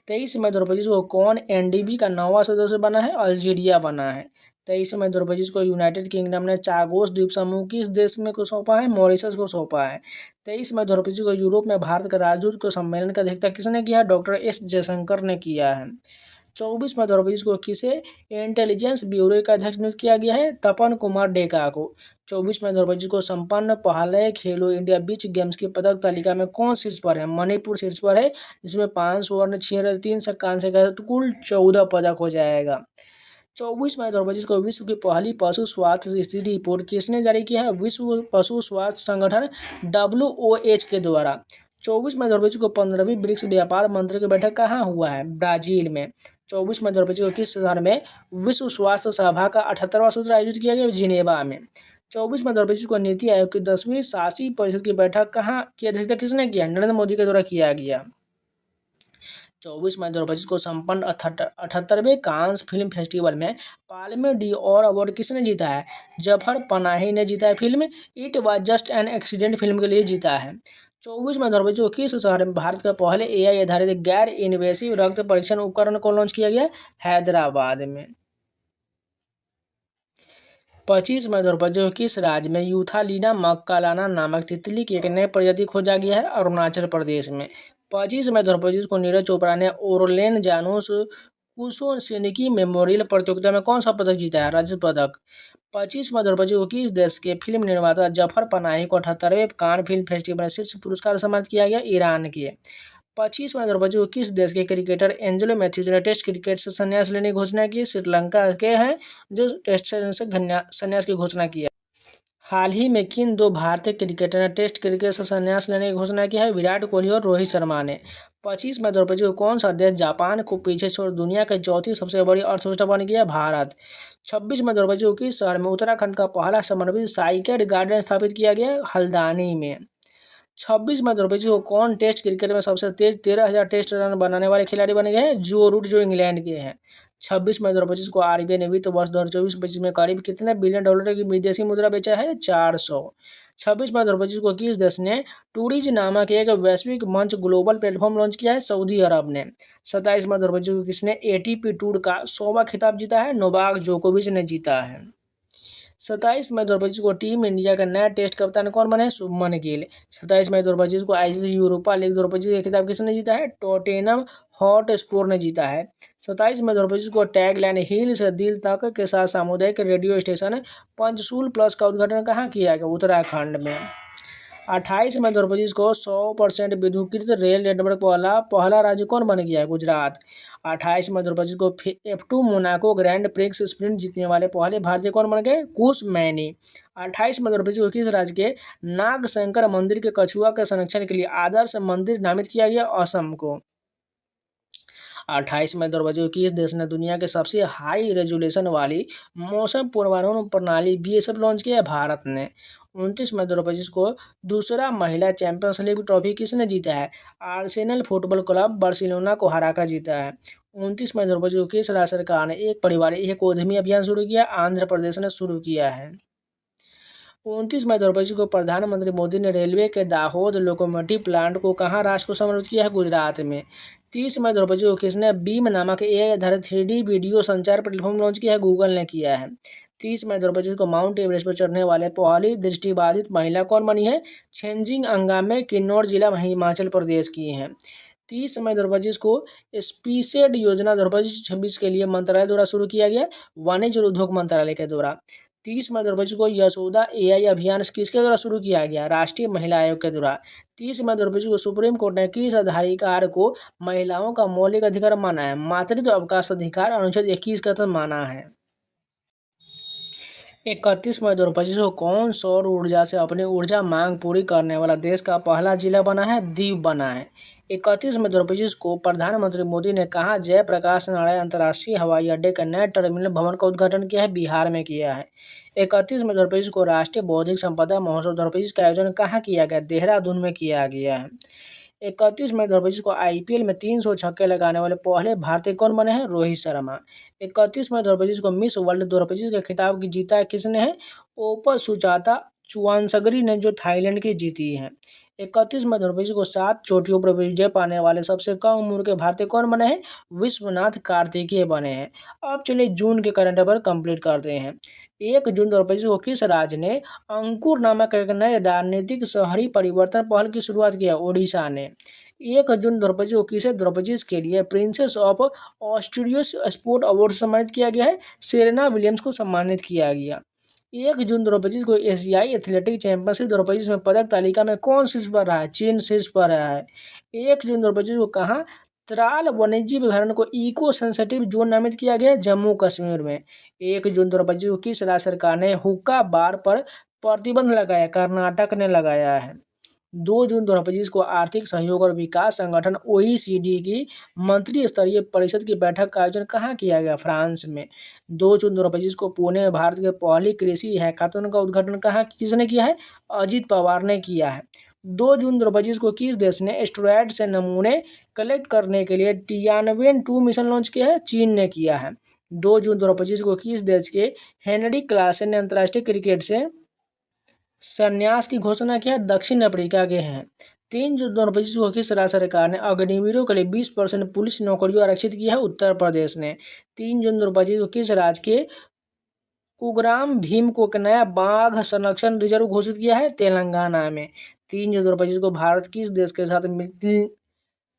23 मई 2025 को कौन एनडीबी का 9वां सदस्य बना है? अल्जीरिया बना है। 23 मई 2025 को यूनाइटेड किंगडम ने चागोस द्वीप समूह किस देश में को सौंपा है? मॉरिशस को सौंपा है। 23 मई 2025 को यूरोप में भारत का राजदूत को सम्मेलन की अध्यक्षता किसने किया है? डॉक्टर एस जयशंकर ने किया है। 24 मई 2025 को किसे इंटेलिजेंस ब्यूरो का अध्यक्ष नियुक्त किया गया है? तपन कुमार डेका को। 24 मई 2025 को संपन्न पहले खेलो इंडिया बीच गेम्स की पदक तालिका में कौन शीर्ष पर है? मणिपुर शीर्ष पर है, जिसमें 5 स्वर्ण, 6 रजत, 3 कांस्य का तो कुल 14 पदक हो जाएगा। 24 मई 2025 को विश्व की पहली पशु स्वास्थ्य स्थिति रिपोर्ट किसने जारी किया है? विश्व पशु स्वास्थ्य संगठन WHO के द्वारा। 24 मई 2025 को 15वीं ब्रिक्स व्यापार मंत्री की बैठक कहाँ हुआ है? ब्राजील में। 24 मई 2025 को किस शहर में विश्व स्वास्थ्य सभा का 78वां सत्र आयोजित किया गया? जिनेवा में। 24 मई 2025 को नीति आयोग की 10वीं शासी परिषद की बैठक कहाँ की अध्यक्षता किसने किया? नरेंद्र मोदी के द्वारा किया गया। 24 मई 2025 को संपन्न 78वें कांस फिल्म फेस्टिवल में पाल्मे डी और अवार्ड किसने जीता है? जफर पनाही ने जीता है। Film it was just an accident film के लिए जीता है। 24 मई 2025 को किस शहर में भारत का पहले AI आधारित गैर इन्वेसिव रक्त परीक्षण उपकरण को लॉन्च किया गया? हैदराबाद में। 25 मई 2025 को किस राज्य में यूथालीना मक्कालाना नामक तितली की एक नई प्रजाति खोजा गया है? अरुणाचल प्रदेश में। 25 मई 2025 को नीरज चोपड़ा ने ओरलेन जानुस कुशोसिनिकी मेमोरियल प्रतियोगिता में कौन सा पदक जीता है? रजत पदक। 25 मई 2025 को किस देश के फिल्म निर्माता जफर पनाही को 78वें कान फिल्म फेस्टिवल में शीर्ष पुरस्कार सम्मानित किया गया? ईरान के। 25 मई 2025 को किस देश के क्रिकेटर एंजेलो मैथ्यूज ने टेस्ट क्रिकेट से संन्यास लेने की घोषणा की? श्रीलंका के हैं जो टेस्ट से संन्यास की घोषणा की है। हाल ही में किन दो भारतीय क्रिकेटर ने टेस्ट क्रिकेट से संन्यास लेने की घोषणा की है? विराट कोहली और रोहित शर्मा ने। 25 मई 2025 को कौन सा देश जापान को पीछे छोड़ दुनिया की चौथी सबसे बड़ी अर्थव्यवस्था बन गया? भारत। 26 मई 2025 को किस शहर में उत्तराखंड का पहला समर्पित साइकेड गार्डन स्थापित किया गया? हल्द्वानी में। 26 मई 2025 को कौन टेस्ट क्रिकेट में सबसे तेज 13,000 टेस्ट रन बनाने वाले खिलाड़ी बने गए हैं? जो रूट, जो इंग्लैंड के हैं। 26 मई 2025 को RBI ने वित्त वर्ष 2024-25 में करीब कितने बिलियन डॉलर की विदेशी मुद्रा बेचा है? 400। 26 मई 2025 को किस देश ने टूरिज नामक एक वैश्विक मंच ग्लोबल प्लेटफॉर्म लॉन्च किया है? सऊदी अरब ने। 27 मई 2025 को किसने ATP टूर का 100वां खिताब जीता है? नोवाक जोकोविच ने जीता है। 27 मई 2025 को टीम इंडिया का नया टेस्ट कप्तान कौन बने? शुभमन गिल। 27 मई 2025 को ICC यूरोपा लीग 2025 का खिताब किसने जीता है? टॉटेनम हॉटस्पर ने जीता है। 27 मई 2025 को टैगलाइन हिल से दिल तक के साथ सामुदायिक रेडियो स्टेशन पंचसूल प्लस का उद्घाटन कहाँ किया गया? उत्तराखंड में। 28 मई 2025 को 100% विद्युतीकृत रेल नेटवर्क वाला पहला राज्य कौन बन गया है? गुजरात। 28 मई 2025 को F2 Monaco grand prix sprint जीतने वाले पहले भारतीय कौन बन गए? कुश मैनी। 28 मई 2025 को किस राज्य के नागशंकर मंदिर के कछुआ के संरक्षण के लिए आदर्श मंदिर नामित किया गया? असम को। 28 मई 2025 को किस देश ने दुनिया के सबसे हाई रेजोल्यूशन वाली मौसम पूर्वानुमान प्रणाली BSF लॉन्च किया है? भारत ने। 29 मई 2025 को दूसरा महिला चैंपियंस लीग ट्रॉफी किसने जीता है? आर्सेनल फुटबॉल क्लब बार्सिलोना को हराकर जीता है। 29 मई 2025 को किस राज्य सरकार ने एक परिवार एक उद्यमी अभियान शुरू किया? आंध्र प्रदेश ने शुरू किया है। 29 मई 2025 को प्रधानमंत्री मोदी ने रेलवे के दाहोद लोकोमोटिव प्लांट को कहाँ राष्ट्र को समर्पित किया है? गुजरात में। 30 मई 2025 को किसने बीम नामक AI आधारित 3D वीडियो संचार प्लेटफॉर्म लॉन्च किया है? गूगल ने किया है। 30 मई 2025 को माउंट एवरेस्ट पर चढ़ने वाले पहली दृष्टिबाधित महिला कौन बनी है? छेंजिंग अंगामे किन्नौर जिला हिमाचल प्रदेश की हैं। 30 मई 2025 को स्पीसेड योजना 2025-26 के लिए मंत्रालय द्वारा शुरू किया गया, वाणिज्य और उद्योग मंत्रालय के द्वारा। 30 मई 2025 को यशोदा AI अभियान किसके द्वारा शुरू किया गया? राष्ट्रीय महिला आयोग के द्वारा। 30 मई 2025 को सुप्रीम कोर्ट ने किस अधिकार को महिलाओं का मौलिक अधिकार माना है? मातृत्व अवकाश अधिकार अनुच्छेद 21 के तहत माना है। 31 मई 2025 को कौन सौर ऊर्जा से अपनी ऊर्जा मांग पूरी करने वाला देश का पहला जिला बना है? दीव बना है। 31 मई 2025 को प्रधानमंत्री मोदी ने कहाँ जयप्रकाश नारायण अंतर्राष्ट्रीय हवाई अड्डे के नए टर्मिनल भवन का उद्घाटन किया है? बिहार में किया है। 31 मई 2025 को राष्ट्रीय बौद्धिक संपदा महोत्सव 2025 का आयोजन कहाँ किया गया? देहरादून में किया गया है। 31 मई 2025 को IPL में 300 छक्के लगाने वाले पहले भारतीय कौन बने हैं? रोहित शर्मा। 31 मई 2025 को मिस वर्ल्ड 2025 के खिताब की जीता है किसने है? ओपल सुजाता चुआनसगरी ने जो थाईलैंड की जीती है। 31 मध्य प्रदेश को 7 चोटियों पर विजय पाने वाले सबसे कम उम्र के भारतीय कौन बने हैं? विश्वनाथ कार्तिकेय बने हैं। अब चलिए जून के करंट अफेयर कंप्लीट करते हैं। 1 जून 2025 को किस राज्य ने अंकुर नामक एक नए राजनीतिक शहरी परिवर्तन पहल की शुरुआत किया? ओडिशा ने। 1 जून 2025 को किसे द्रौपदी के लिए प्रिंसेस ऑफ ऑस्ट्रियस स्पोर्ट अवार्ड से सम्मानित किया गया है? सेरेना विलियम्स को सम्मानित किया गया। 1 जून 2025 को एशियाई एथलेटिक चैंपियनशिप 2025 में पदक तालिका में कौन शीर्ष पर रहा है? चीन शीर्ष पर रहा है। 1 जून 2025 को कहाँ त्राल वन्यजीव अभयारण्य को इको सेंसिटिव जोन नामित किया गया? जम्मू कश्मीर में। 1 जून 2025 को किस राज्य सरकार ने हुक्का बार पर प्रतिबंध लगाया? कर्नाटक ने लगाया है। 2 जून 2025 को आर्थिक सहयोग और विकास संगठन OECD की मंत्री स्तरीय परिषद की बैठक का आयोजन कहाँ किया गया? फ्रांस में। 2 जून 2025 को पुणे में भारत के पहली कृषि हैकाथन का उद्घाटन कहाँ किसने किया है? अजित पवार ने किया है। 2 जून 2025 को किस देश ने एस्टेरॉयड से नमूने कलेक्ट करने के लिए टियानवेन-2 मिशन लॉन्च किया है? चीन ने किया है। 2 जून 2025 को किस देश के हेनरी क्लासन ने अंतर्राष्ट्रीय क्रिकेट से संन्यास की घोषणा किया? दक्षिण अफ्रीका के हैं। 3 जून 2025 को किस राज्य सरकार ने अग्निवीरों के लिए 20% पुलिस नौकरियों आरक्षित किया है? उत्तर प्रदेश ने। 3 जून 2025 को किस राज्य के कुग्राम भीम को एक नया बाघ संरक्षण रिजर्व घोषित किया है? तेलंगाना में। 3 जून 2025 को भारत किस देश के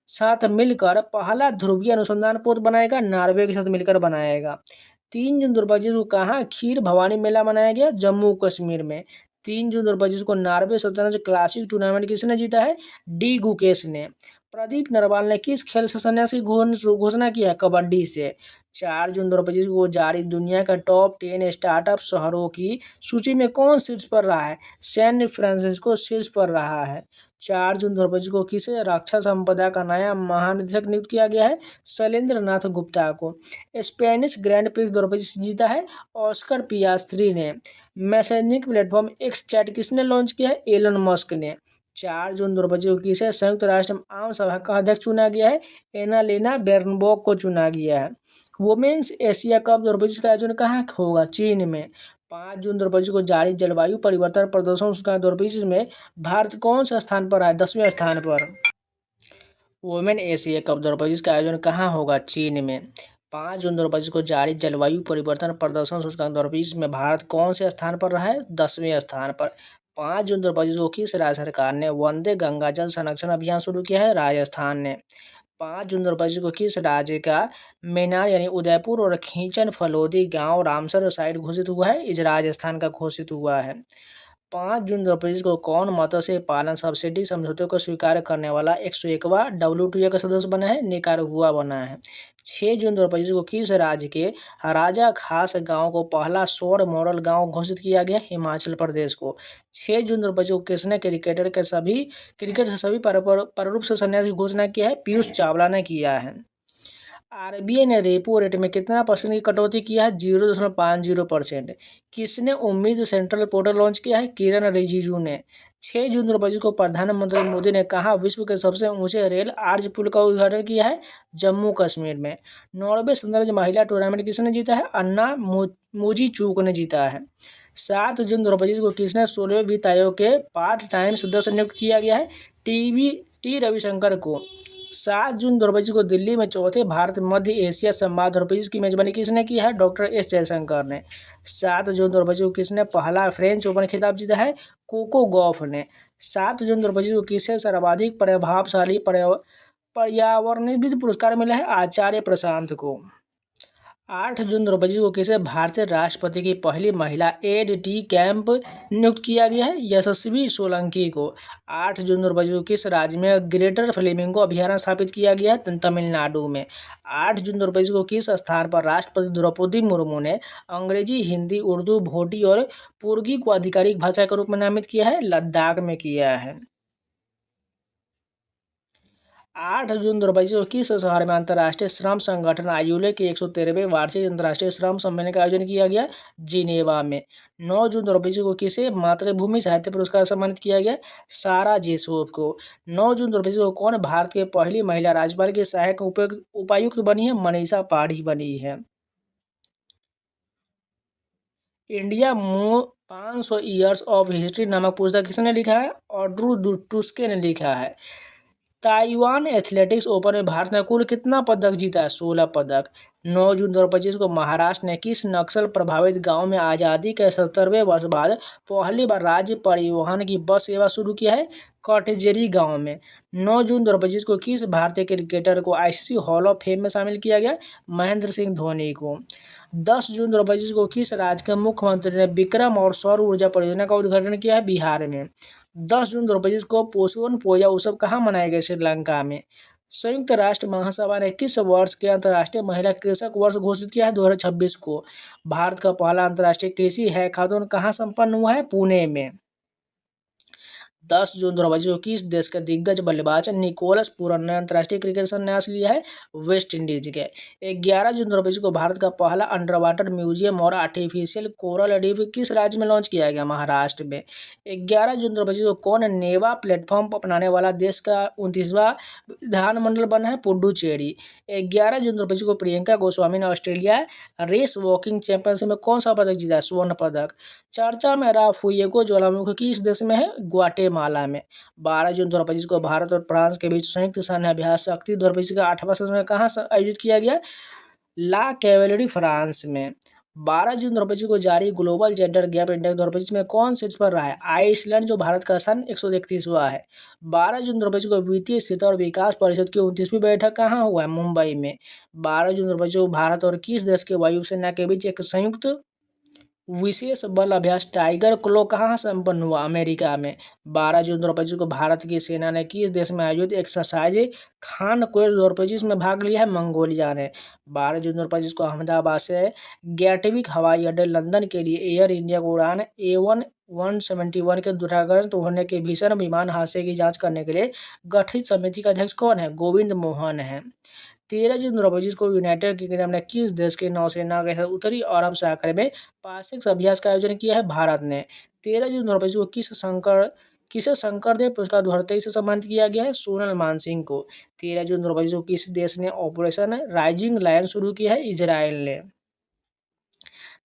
साथ मिलकर पहला ध्रुवीय अनुसंधान पोत बनाएगा? नॉर्वे के साथ मिलकर बनाएगा। 3 जून 2025 को कहाँ खीर भवानी मेला मनाया गया? जम्मू कश्मीर में। 3 जून 2025 को नॉर्वे शतरंज क्लासिक टूर्नामेंट किसने जीता है? डी गुकेश ने। प्रदीप नरवाल ने किस खेल से संन्यास की घोषणा की है? कबड्डी से। 4 जून 2025 को जारी दुनिया का टॉप 10 स्टार्टअप शहरों की सूची में कौन शीर्ष पर रहा है? सैन फ्रांसिस्को शीर्ष पर रहा है। 4 जून 2025 को किसे रक्षा संपदा का नया महानिदेशक नियुक्त किया गया है? शैलेंद्र नाथ गुप्ता को। स्पेनिश ग्रैंड प्रिक्स 2025 जीता है ऑस्कर पियास्त्री ने। मैसेजिंग प्लेटफॉर्म एक्स चैट किसने लॉन्च किया है? एलन मस्क ने। 4 जून 2025 को किसे संयुक्त राष्ट्र आम सभा का अध्यक्ष चुना गया है? एनालेना बेर्नबॉक को चुना गया है। वुमेन्स एशिया कप 2025 का आयोजन कहाँ होगा? चीन में। 5 जून 2025 को जारी जलवायु परिवर्तन प्रदर्शन सूचकांक 2025 में भारत कौन से स्थान पर है? 10वें स्थान पर। वुमेन एशिया कप 2025 का आयोजन कहाँ होगा? चीन में। 5 जून 2025 को जारी जलवायु परिवर्तन प्रदर्शन सूचकांक 2025 में भारत कौन से स्थान पर रहा है? 10वें स्थान पर। 5 जून 2025 को किस राज्य सरकार ने वंदे गंगा जल संरक्षण अभियान शुरू किया है? राजस्थान ने। 5 जून 2025 को किस राज्य का मेनार यानी उदयपुर और खींचन फलोदी गांव रामसर साइट घोषित हुआ है? इस राजस्थान का घोषित हुआ है। 5 जून 2025 को कौन मत्स्य पालन सब्सिडी समझौते को स्वीकार करने वाला 101वां WTO का सदस्य बना है? निकारागुआ बना है। 6 जून 2025 को किस राज्य के राजा खास गांव को पहला सौर मॉडल गांव घोषित किया गया? हिमाचल प्रदेश को। 6 जून 2025 को किसने क्रिकेट से सभी प्रारूप से संन्यास की घोषणा किया है? पीयूष चावला ने किया है। RBI ने रेपो रेट में कितना परसेंट की कटौती किया है? 0.50%। किसने उम्मीद सेंट्रल पोर्टल लॉन्च किया है? किरण रिजिजू ने। 6 जून 2025 को प्रधानमंत्री मोदी ने कहा विश्व के सबसे ऊंचे रेल आर्च पुल का उद्घाटन किया है? जम्मू कश्मीर में। नॉर्वे सतरंज महिला टूर्नामेंट किसने जीता है? अन्ना मुजीचूक ने जीता है। 7 जून 2025 को किसने 16वें वित्त आयोग के पार्ट टाइम सदस्य नियुक्त किया गया है? टी रविशंकर को। 7 जून 2025 को दिल्ली में चौथे भारत मध्य एशिया संवाद 2025 की मेजबानी किसने की है? डॉक्टर एस जयशंकर ने। 7 जून 2025 को किसने पहला फ्रेंच ओपन खिताब जीता है? कोको गॉफ ने। 7 जून 2025 को किसे सर्वाधिक प्रभावशाली पर्यावरणविद पुरस्कार मिला है? आचार्य प्रशांत को। 8 जून 2025 को किसे भारतीय राष्ट्रपति की पहली महिला एड टी कैंप नियुक्त किया गया है? यशस्वी सोलंकी को। 8 जून 2025 को किस राज्य में ग्रेटर फ्लेमिंगो अभयारण्य स्थापित किया गया है? तमिलनाडु में। 8 जून 2025 को किस स्थान पर राष्ट्रपति द्रौपदी मुर्मू ने अंग्रेजी, हिंदी, उर्दू, भोटी और पुर्गी को आधिकारिक भाषा के रूप में नामित किया है? लद्दाख में किया है। 8 जून 2025 को किस शहर में अंतर्राष्ट्रीय श्रम संगठन ILO के 113वें वार्षिक अंतर्राष्ट्रीय श्रम सम्मेलन का आयोजन किया गया? जिनेवा में। 9 जून 2025 को किसे मातृभूमि साहित्य पुरस्कार सम्मानित किया गया? सारा जेसोफ को। 9 जून 2025 को कौन भारत के पहली महिला राज्यपाल की सहायक उपायुक्त बनी है? मनीषा पाढ़ी बनी है। इंडिया 500 ईयर्स ऑफ हिस्ट्री नामक पुस्तक किसने लिखा है? ऑड्रू टुस्के ने लिखा है। ताइवान एथलेटिक्स ओपन में भारत ने कुल कितना पदक जीता है? 16 पदक। 9 जून 2025 को महाराष्ट्र ने किस नक्सल प्रभावित गांव में आज़ादी के 70वें वर्ष बाद पहली बार राज्य परिवहन की बस सेवा शुरू किया है? कटजेरी गांव में। 9 जून 2025 को किस भारतीय क्रिकेटर को आईसीसी हॉल ऑफ फेम में शामिल किया गया? महेंद्र सिंह धोनी को। 10 जून 2025 को किस राज्य के मुख्यमंत्री ने विक्रम और सौर ऊर्जा परियोजना का उद्घाटन किया है? बिहार में। 10 जून 2025 को पोषण पूजा उत्सव कहाँ मनाया गया? श्रीलंका में। संयुक्त राष्ट्र महासभा ने किस वर्ष के अंतर्राष्ट्रीय महिला कृषक वर्ष घोषित किया है? 2026 को। भारत का पहला अंतर्राष्ट्रीय कृषि हैकाथॉन कहाँ संपन्न हुआ है? पुणे में। 10 जून 2025 को किस देश के दिग्गज बल्लेबाज निकोलस पूरन ने अंतर्राष्ट्रीय क्रिकेट संन्यास लिया है? वेस्ट इंडीज के। 11 जून 2025 को भारत का पहला अंडर वाटर म्यूजियम और आर्टिफिशियल कोरल रीफ किस राज्य में लॉन्च किया गया? महाराष्ट्र में। 11 जून 2025 को कौन नेवा प्लेटफॉर्म अपनाने वाला देश का 29वां विधानमंडल बना है? पुडुचेरी। 11 जून 2025 को प्रियंका गोस्वामी ने ऑस्ट्रेलिया रेस वॉकिंग चैंपियनशिप में कौन सा पदक जीता है? स्वर्ण पदक। चर्चा में रहा फुएगो ज्वालामुखी किस देश में है? ग्वाटेमाला में। 12 जून 2025 को भारत और फ्रांस के बीच संयुक्त सैन्य अभ्यास शक्ति 2025 का 8वां संस्करण कहाँ आयोजित किया गया? ला कैवेलरी फ्रांस में। 12 जून 2025 को जारी ग्लोबल जेंडर गैप इंडेक्स 2025 में कौन शीर्ष पर रहा है? आइसलैंड, जो भारत का स्थान 131वां है। 12 जून 2025 को वित्तीय स्थिरता और विकास परिषद की 29वीं बैठक कहाँ हुआ है? मुंबई में। 12 जून 2025 को भारत और किस देश के वायुसेना के बीच एक संयुक्त विशेष बल अभ्यास टाइगर क्लो कहाँ संपन्न हुआ? अमेरिका में। 12 जून 2025 को भारत की सेना ने किस देश में आयोजित एक्सरसाइज खान क्वेस्ट 2025 में भाग लिया है? मंगोलिया ने। 12 जून 2025 को अहमदाबाद से गैटविक हवाई अड्डे लंदन के लिए एयर इंडिया को उड़ान A171 के दुर्घटनाग्रस्त होने के भीषण विमान हादसे की जांच करने के लिए गठित समिति का अध्यक्ष कौन है? गोविंद मोहन है। 13 जून 2025 को यूनाइटेड किंगडम ने किस देश की नौसेना के साथ उत्तरी अरब सागर में पासिक अभ्यास का आयोजन किया है? भारत ने। 13 जून 2025 को किसे शंकरदेव पुरस्कार 2023 से सम्मानित किया गया है? सोनल मानसिंह को। 13 जून 2025 को किस देश ने ऑपरेशन राइजिंग लायन शुरू किया है? इजराइल ने।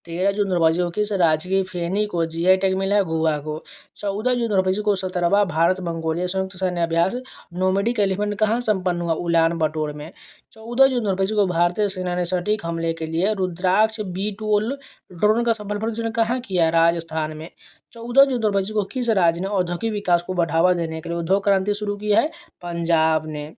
13 जून 2025 को किस राज्य की फेनी को जीआई टैग मिला है? गोवा को। 14 जून 2025 को 17वां भारत मंगोलिया संयुक्त सैन्य अभ्यास नोमैडिक एलिफेंट कहाँ संपन्न हुआ? उलान बटोर में। 14 जून 2025 को भारतीय सेना ने सटीक हमले के लिए रुद्राक्ष B12 ड्रोन का सफल परीक्षण कहाँ किया? राजस्थान में। 14 जून 2025 को किस राज्य ने औद्योगिक विकास को बढ़ावा देने के लिए उद्योग क्रांति शुरू की है? पंजाब ने।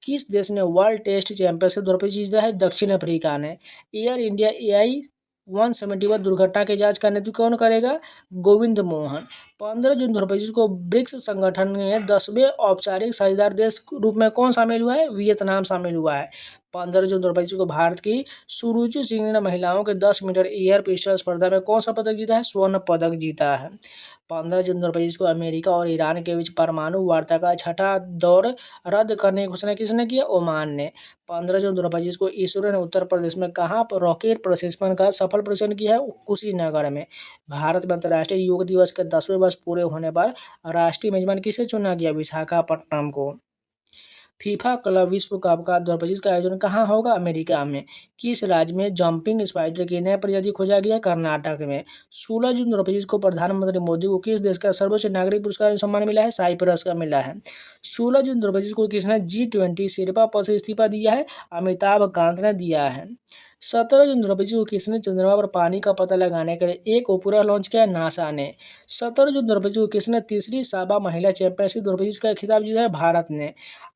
किस देश ने वर्ल्ड टेस्ट चैंपियनशिप 2025 जीता है? दक्षिण अफ्रीका ने। एयर इंडिया AI-171 दुर्घटना की जांच का नेतृत्व कौन करेगा? गोविंद मोहन। 15 जून 2025 को ब्रिक्स संगठन में 10वें औपचारिक साझेदार देश रूप में कौन शामिल हुआ है? वियतनाम शामिल हुआ है। 15 जून 2025 को भारत की सुरुचि सिंह ने महिलाओं के 10 मीटर एयर पिस्टल स्पर्धा में कौन सा पदक जीता है? स्वर्ण पदक जीता है। 15 जून 2025 को अमेरिका और ईरान के बीच परमाणु वार्ता का 6ठा दौर रद्द करने की घोषणा किसने की? ओमान ने। 15 जून 2025 को इसरो ने उत्तर प्रदेश में कहाँ पर रॉकेट प्रक्षेपण का सफल परीक्षण किया है? कुशीनगर में। भारत में अंतर्राष्ट्रीय योग दिवस के 10वें वर्ष पूरे होने पर राष्ट्रीय मेजबान किसे चुना गया? विशाखापट्टनम को। फीफा क्लब विश्व कप का 2025 का आयोजन कहाँ होगा? अमेरिका में। किस राज्य में जंपिंग स्पाइडर की नई प्रजाति खोजा गया? कर्नाटक में। 16 जून 2025 को प्रधानमंत्री मोदी को किस देश का सर्वोच्च नागरिक पुरस्कार सम्मान मिला है? साइप्रस का मिला है। 16 जून 2025 को किसने G20 शेर्पा पद से इस्तीफा दिया है? अमिताभ कांत ने दिया है। 17 जून 2025 को किसने चंद्रमा पर पानी का पता लगाने के लिए एक उपग्रह लॉन्च किया? नासा ने। 17 जून 2025 को किसने तीसरी साबा महिला चैंपियनशिप 2025 का खिताब जीता है? भारत ने।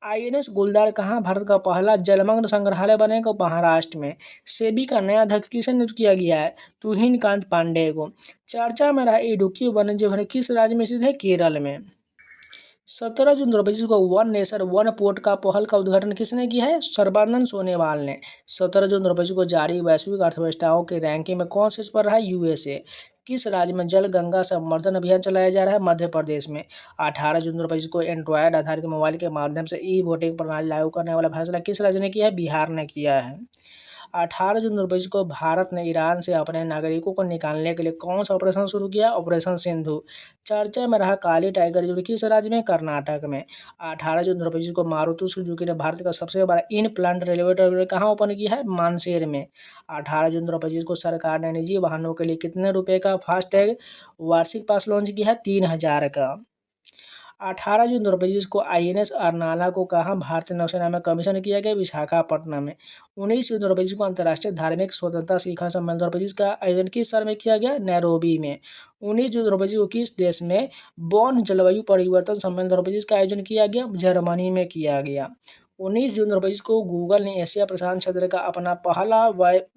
INS गुलदार कहाँ भारत का पहला जलमग्न संग्रहालय बनेगा? महाराष्ट्र में। सेबी का नया अध्यक्ष किसे नियुक्त किया गया है? तुहिन कांत पांडे को। चर्चा में रहा इडुक्की वन्यजीव किस राज्य में स्थित है? केरल में। 17 जून 2025 को वन नेशन वन पोर्ट का पहल का उद्घाटन किसने किया है? सर्बानंद सोनोवाल ने। 17 जून 2025 को जारी वैश्विक अर्थव्यवस्थाओं की रैंकिंग में कौन शीर्ष पर रहा है? USA। किस राज्य में जल गंगा संवर्धन अभियान चलाया जा रहा है? मध्य प्रदेश में। 18 जून 2025 को एंड्रॉयड आधारित मोबाइल के माध्यम से ई वोटिंग प्रणाली लागू करने वाला फैसला किस राज्य ने किया है? बिहार ने किया है। 18 जून 2025 को भारत ने ईरान से अपने नागरिकों को निकालने के लिए कौन सा ऑपरेशन शुरू किया? ऑपरेशन सिंधु। चर्चा में रहा काली टाइगर जो किस राज्य में? कर्नाटक में। 18 जून 2025 को मारुति सुजुकी ने भारत का सबसे बड़ा इन प्लांट रेलवे टर्मिनल कहाँ ओपन किया है? मानसेर में। 18 जून 2025 को सरकार ने निजी वाहनों के लिए कितने रुपए का फास्टैग वार्षिक पास लॉन्च किया है? 3000 का। 18 जून 2025 को INS अर्नाला को कहाँ भारतीय नौसेना में कमीशन किया गया? विशाखापट्टनम में। 19 जून 2025 को अंतर्राष्ट्रीय धार्मिक स्वतंत्रता शिखर सम्मेलन 2025 का आयोजन किस शहर में किया गया? नैरोबी में। 19 जून 2025 को किस देश में बॉन जलवायु परिवर्तन सम्मेलन 2025 का आयोजन किया गया? जर्मनी में किया गया। 19 जून 2025 को गूगल ने एशिया प्रशांत क्षेत्र का अपना पहला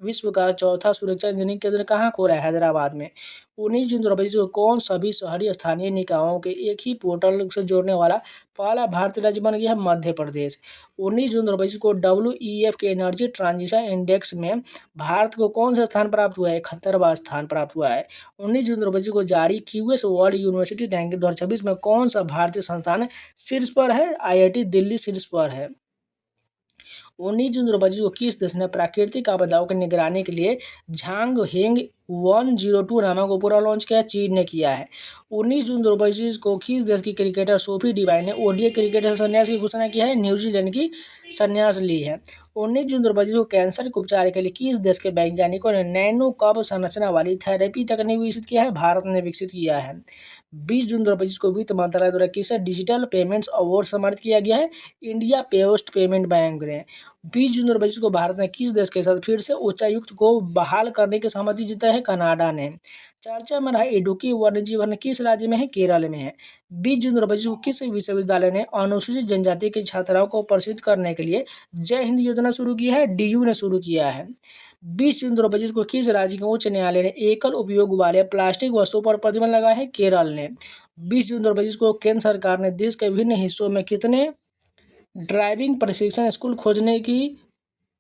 विश्व का चौथा सुरक्षा इंजीनियरिंग केंद्र कहाँ खोला है? हैदराबाद में। 19 जून 2025 को कौन सभी शहरी स्थानीय निकायों के एक ही पोर्टल से जोड़ने वाला पहला भारतीय राज्य बन गया है? मध्य प्रदेश। 19 जून 2025 को WEF के एनर्जी ट्रांजिशन इंडेक्स में भारत को कौन सा स्थान प्राप्त हुआ है? 71वां स्थान प्राप्त हुआ है। 19 जून 2025 को जारी QS वर्ल्ड यूनिवर्सिटी रैंकिंग 2026 में कौन सा भारतीय संस्थान शीर्ष पर है? IIT दिल्ली शीर्ष पर है। 19 जून 2025 को किस देश ने प्राकृतिक आपदाओं की निगरानी के लिए झांग हेंग 102 नामक उपग्रह लॉन्च किया? चीन ने किया है। 19 जून 2025 को किस देश की क्रिकेटर सोफी डिवाइन ने ODI क्रिकेट से संन्यास की घोषणा की है? न्यूजीलैंड की संन्यास ली है। 19 जून 2025 को कैंसर के उपचार के लिए किस देश के वैज्ञानिकों ने नैनो कप संरचना वाली थेरेपी तकनीक विकसित किया है? भारत ने विकसित किया है। 20 जून 2025 को वित्त मंत्रालय द्वारा किसे डिजिटल पेमेंट्स अवार्ड सम्मानित किया गया है? इंडिया पोस्ट पेमेंट बैंक ने। 20 जून 2025 को भारत ने किस देश के साथ फिर से उच्चायुक्त को बहाल करने की सहमति जताई है? कनाडा ने। चर्चा में रहा इडुक्की वन्यजीव वन्य किस राज्य में है? केरल में है। 20 जून 2025 को किस विश्वविद्यालय ने अनुसूचित जनजाति की छात्राओं को प्रशिक्षित करने के लिए जय हिंद योजना शुरू की है? DU ने शुरू किया है। 20 जून 2025 को किस राज्य के उच्च न्यायालय ने एकल उपयोग वाले प्लास्टिक वस्तुओं पर प्रतिबंध लगाया है? केरल ने। 20 जून 2025 को केंद्र सरकार ने देश के विभिन्न हिस्सों में कितने ड्राइविंग प्रशिक्षण स्कूल खोजने की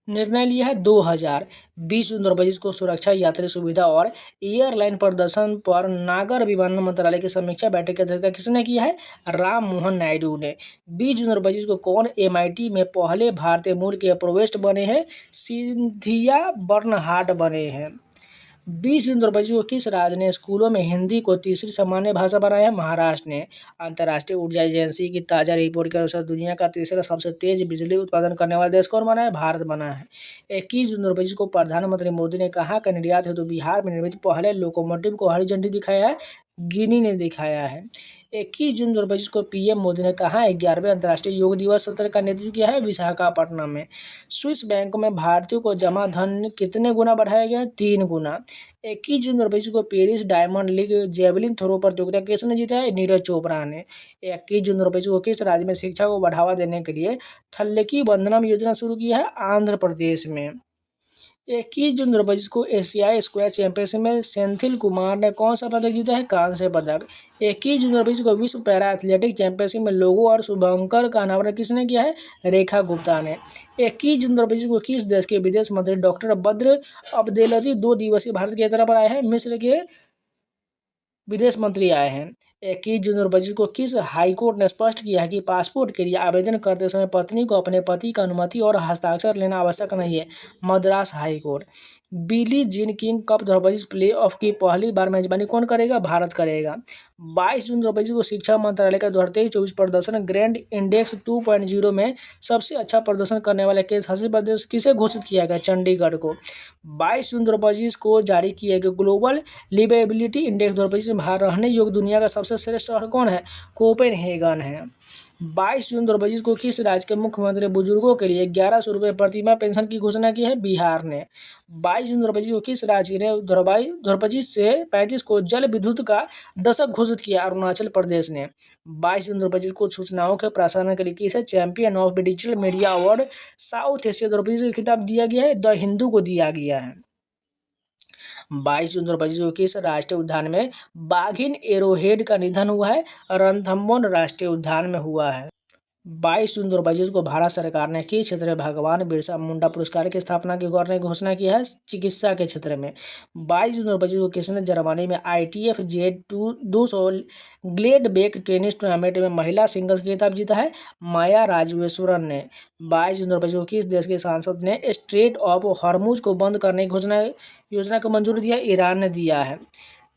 निर्णय लिया है? 2000। 20 जून 2025 को सुरक्षा, यात्री सुविधा और एयरलाइन प्रदर्शन पर नागर विमानन मंत्रालय की समीक्षा बैठक की अध्यक्षता किसने किया है? राम मोहन नायडू ने। 20 जून 2025 को कौन MIT में पहले भारतीय मूल के प्रोवेस्ट बने हैं? सिंथिया बर्नहार्ड बने हैं। 20 जून 2025 को किस राज्य ने स्कूलों में हिंदी को तीसरी सामान्य भाषा बनाया है? महाराष्ट्र ने। अंतर्राष्ट्रीय ऊर्जा एजेंसी की ताज़ा रिपोर्ट के अनुसार दुनिया का तीसरा सबसे तेज बिजली उत्पादन करने वाला देश कौन बना है? भारत बना है। 21 जून 2025 को प्रधानमंत्री मोदी ने कहा कि निर्यात हेतु बिहार में निर्मित पहले लोकोमोटिव को हरी झंडी दिखाया है? गिनी ने दिखाया है। 21 जून 2025 को PM मोदी ने कहा 11वें अंतर्राष्ट्रीय योग दिवस सत्र का नेतृत्व किया है? विशाखापट्टनम में। स्विस बैंक में भारतीयों को जमा धन कितने गुना बढ़ाया गया? 3 गुना। 21 जून 2025 को Paris Diamond League javelin throw प्रतियोगिता किसने जीता है? नीरज चोपड़ा ने। 21 जून 2025 को किस राज्य में शिक्षा को बढ़ावा देने के लिए थल्लकी बंधनम योजना शुरू की है? आंध्र प्रदेश में। 21 जून 2025 को एशियाई स्क्वैश चैंपियनशिप में सेंथिल कुमार ने कौन सा पदक जीता है? कांस्य पदक। 21 जून 2025 को विश्व पैरा एथलेटिक चैंपियनशिप में लोगो और शुभंकर का अनावरण किसने किया है? रेखा गुप्ता ने। 21 जून 2025 को किस देश के विदेश मंत्री डॉक्टर बद्र अब्देलजी 2 दिवसीय भारत की यात्रा पर आए हैं? मिस्र के विदेश मंत्री आए हैं। 21 जून 2025 को किस हाईकोर्ट ने स्पष्ट किया है कि पासपोर्ट के लिए आवेदन करते समय पत्नी को अपने पति का अनुमति और हस्ताक्षर लेना आवश्यक नहीं है? Madras high court. Billie Jean King cup 2025 play-off की पहली बार मेजबानी कौन करेगा? भारत करेगा। 22 जून 2025 को शिक्षा मंत्रालय का 2023-24 प्रदर्शन ग्रैंड इंडेक्स 2.0 में सबसे अच्छा प्रदर्शन करने वाले केंद्र शासित प्रदेश किसे घोषित किया गया? चंडीगढ़ को। 22 जून 2025 को जारी किया गया ग्लोबल लिवेबिलिटी इंडेक्स 2025 में रहने योग्य दुनिया का सबसे श्रेष्ठ शहर कौन है? कोपेनहेगन है। 22 जून 2025 को किस राज्य के मुख्यमंत्री बुजुर्गों के लिए 1100 रुपये प्रतिमाह पेंशन की घोषणा की है? बिहार ने। 22 जून 2025 को किस राज्य ने 2025 से 35 को जल विद्युत का दशक घोषित किया? अरुणाचल प्रदेश ने। 22 जून 2025 को सूचनाओं के प्रसारण के लिए किसे champion of digital media award south Asia 2025 का खिताब दिया गया है? द हिंदू को दिया गया है। 22 जून 2025 को किस राष्ट्रीय उद्यान में बाघिन एरोहेड का निधन हुआ है? रणथंबोर राष्ट्रीय उद्यान में हुआ है। 22 जून 2025 को भारत सरकार ने किस क्षेत्र में भगवान बिरसा मुंडा पुरस्कार की स्थापना की करने की घोषणा की है? चिकित्सा के क्षेत्र में। 22 जून 2025 को किसने जर्मनी में ITF Z200 ग्लेडबेक टेनिस टूर्नामेंट में महिला सिंगल्स खिताब जीता है? माया राजवेश्वरन ने। 22 जून 2025 को किस देश के सांसद ने स्ट्रेट ऑफ हॉर्मुज को बंद करने की योजना को मंजूरी दिया? ईरान ने दिया है।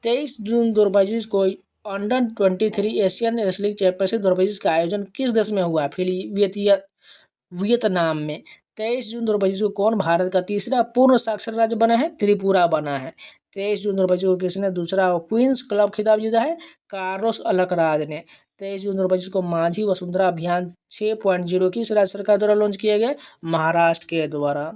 23 जून 2025 को अंडर 23 एशियन रेसलिंग चैंपियनशिप 2025 का आयोजन किस देश में हुआ? वियतनाम में। 23 जून 2025 को कौन भारत का तीसरा पूर्ण साक्षर राज्य बना है? त्रिपुरा बना है। 23 जून 2025 को किसने दूसरा क्वींस क्लब खिताब जीता है? कार्लोस अलकराज ने। 23 जून 2025 को माझी वसुंधरा अभियान 6.0 किस राज्य सरकार द्वारा लॉन्च किया गया? महाराष्ट्र के द्वारा।